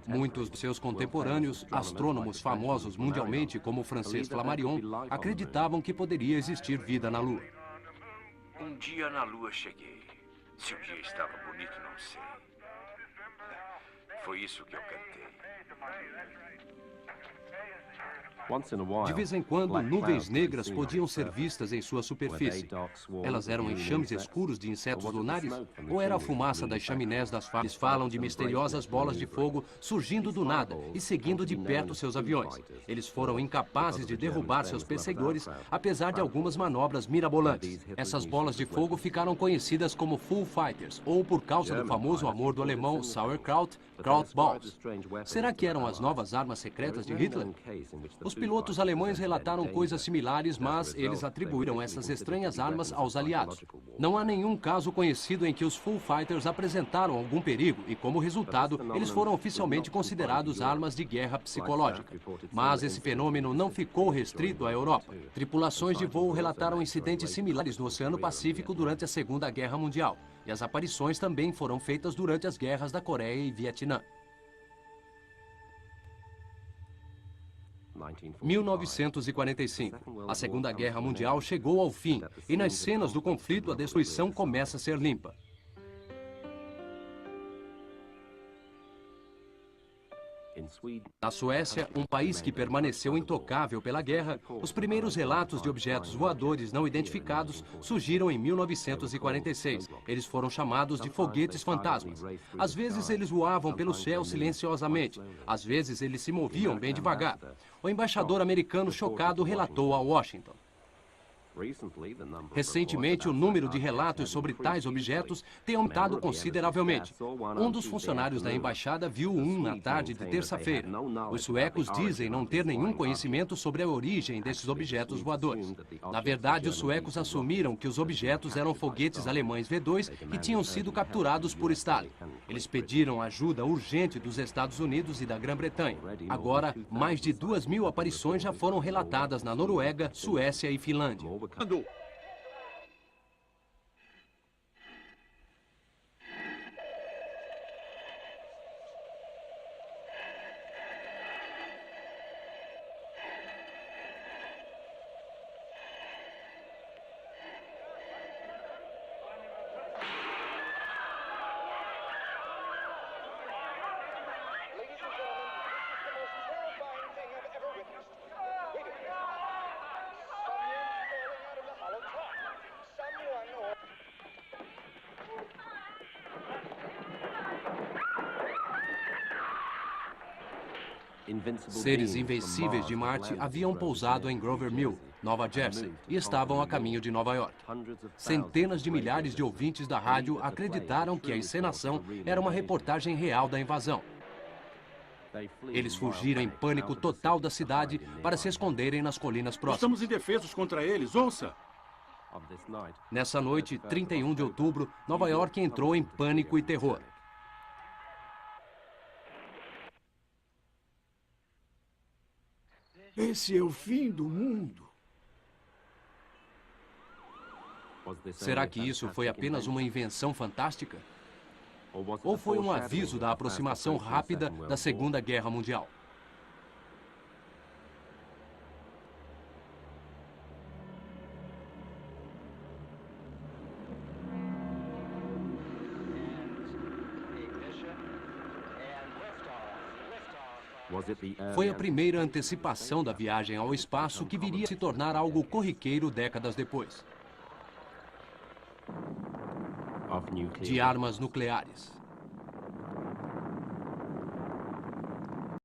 Speaker 1: Muitos de seus contemporâneos, astrônomos famosos mundialmente como o francês Flammarion, acreditavam que poderia existir vida na Lua.
Speaker 14: Um dia na Lua cheguei. Se o dia estava bonito, não sei. Foi isso que eu cantei.
Speaker 1: De vez em quando, nuvens negras podiam ser vistas em sua superfície. Elas eram enxames escuros de insetos lunares? Ou era a fumaça das chaminés das fábricas? Eles falam de misteriosas bolas de fogo surgindo do nada e seguindo de perto seus aviões. Eles foram incapazes de derrubar seus perseguidores, apesar de algumas manobras mirabolantes. Essas bolas de fogo ficaram conhecidas como Foo Fighters, ou por causa do famoso amor do alemão Sauerkraut, Krautballs. Será que eram as novas armas secretas de Hitler? Os pilotos alemães relataram coisas similares, mas eles atribuíram essas estranhas armas aos aliados. Não há nenhum caso conhecido em que os Foo Fighters apresentaram algum perigo e, como resultado, eles foram oficialmente considerados armas de guerra psicológica. Mas esse fenômeno não ficou restrito à Europa. Tripulações de voo relataram incidentes similares no Oceano Pacífico durante a Segunda Guerra Mundial. E as aparições também foram feitas durante as guerras da Coreia e Vietnã. 1945. A Segunda Guerra Mundial chegou ao fim e nas cenas do conflito a destruição começa a ser limpa. Na Suécia, um país que permaneceu intocável pela guerra, os primeiros relatos de objetos voadores não identificados surgiram em 1946. Eles foram chamados de foguetes fantasmas. Às vezes eles voavam pelo céu silenciosamente, às vezes eles se moviam bem devagar. O embaixador americano chocado relatou a Washington. Recentemente, o número de relatos sobre tais objetos tem aumentado consideravelmente. Um dos funcionários da embaixada viu um na tarde de terça-feira. Os suecos dizem não ter nenhum conhecimento sobre a origem desses objetos voadores. Na verdade, os suecos assumiram que os objetos eram foguetes alemães V-2 que tinham sido capturados por Stalin. Eles pediram ajuda urgente dos Estados Unidos e da Grã-Bretanha. Agora, mais de 2.000 aparições já foram relatadas na Noruega, Suécia e Finlândia. Seres invencíveis de Marte haviam pousado em Grover Mill, Nova Jersey, e estavam a caminho de Nova York. Centenas de milhares de ouvintes da rádio acreditaram que a encenação era uma reportagem real da invasão. Eles fugiram em pânico total da cidade para se esconderem nas colinas próximas.
Speaker 10: Estamos indefesos contra eles, ouça!
Speaker 1: Nessa noite, 31 de outubro, Nova York entrou em pânico e terror.
Speaker 13: Esse é o fim do mundo.
Speaker 1: Será que isso foi apenas uma invenção fantástica? Ou foi um aviso da aproximação rápida da Segunda Guerra Mundial? Foi a primeira antecipação da viagem ao espaço que viria a se tornar algo corriqueiro décadas depois. De armas nucleares.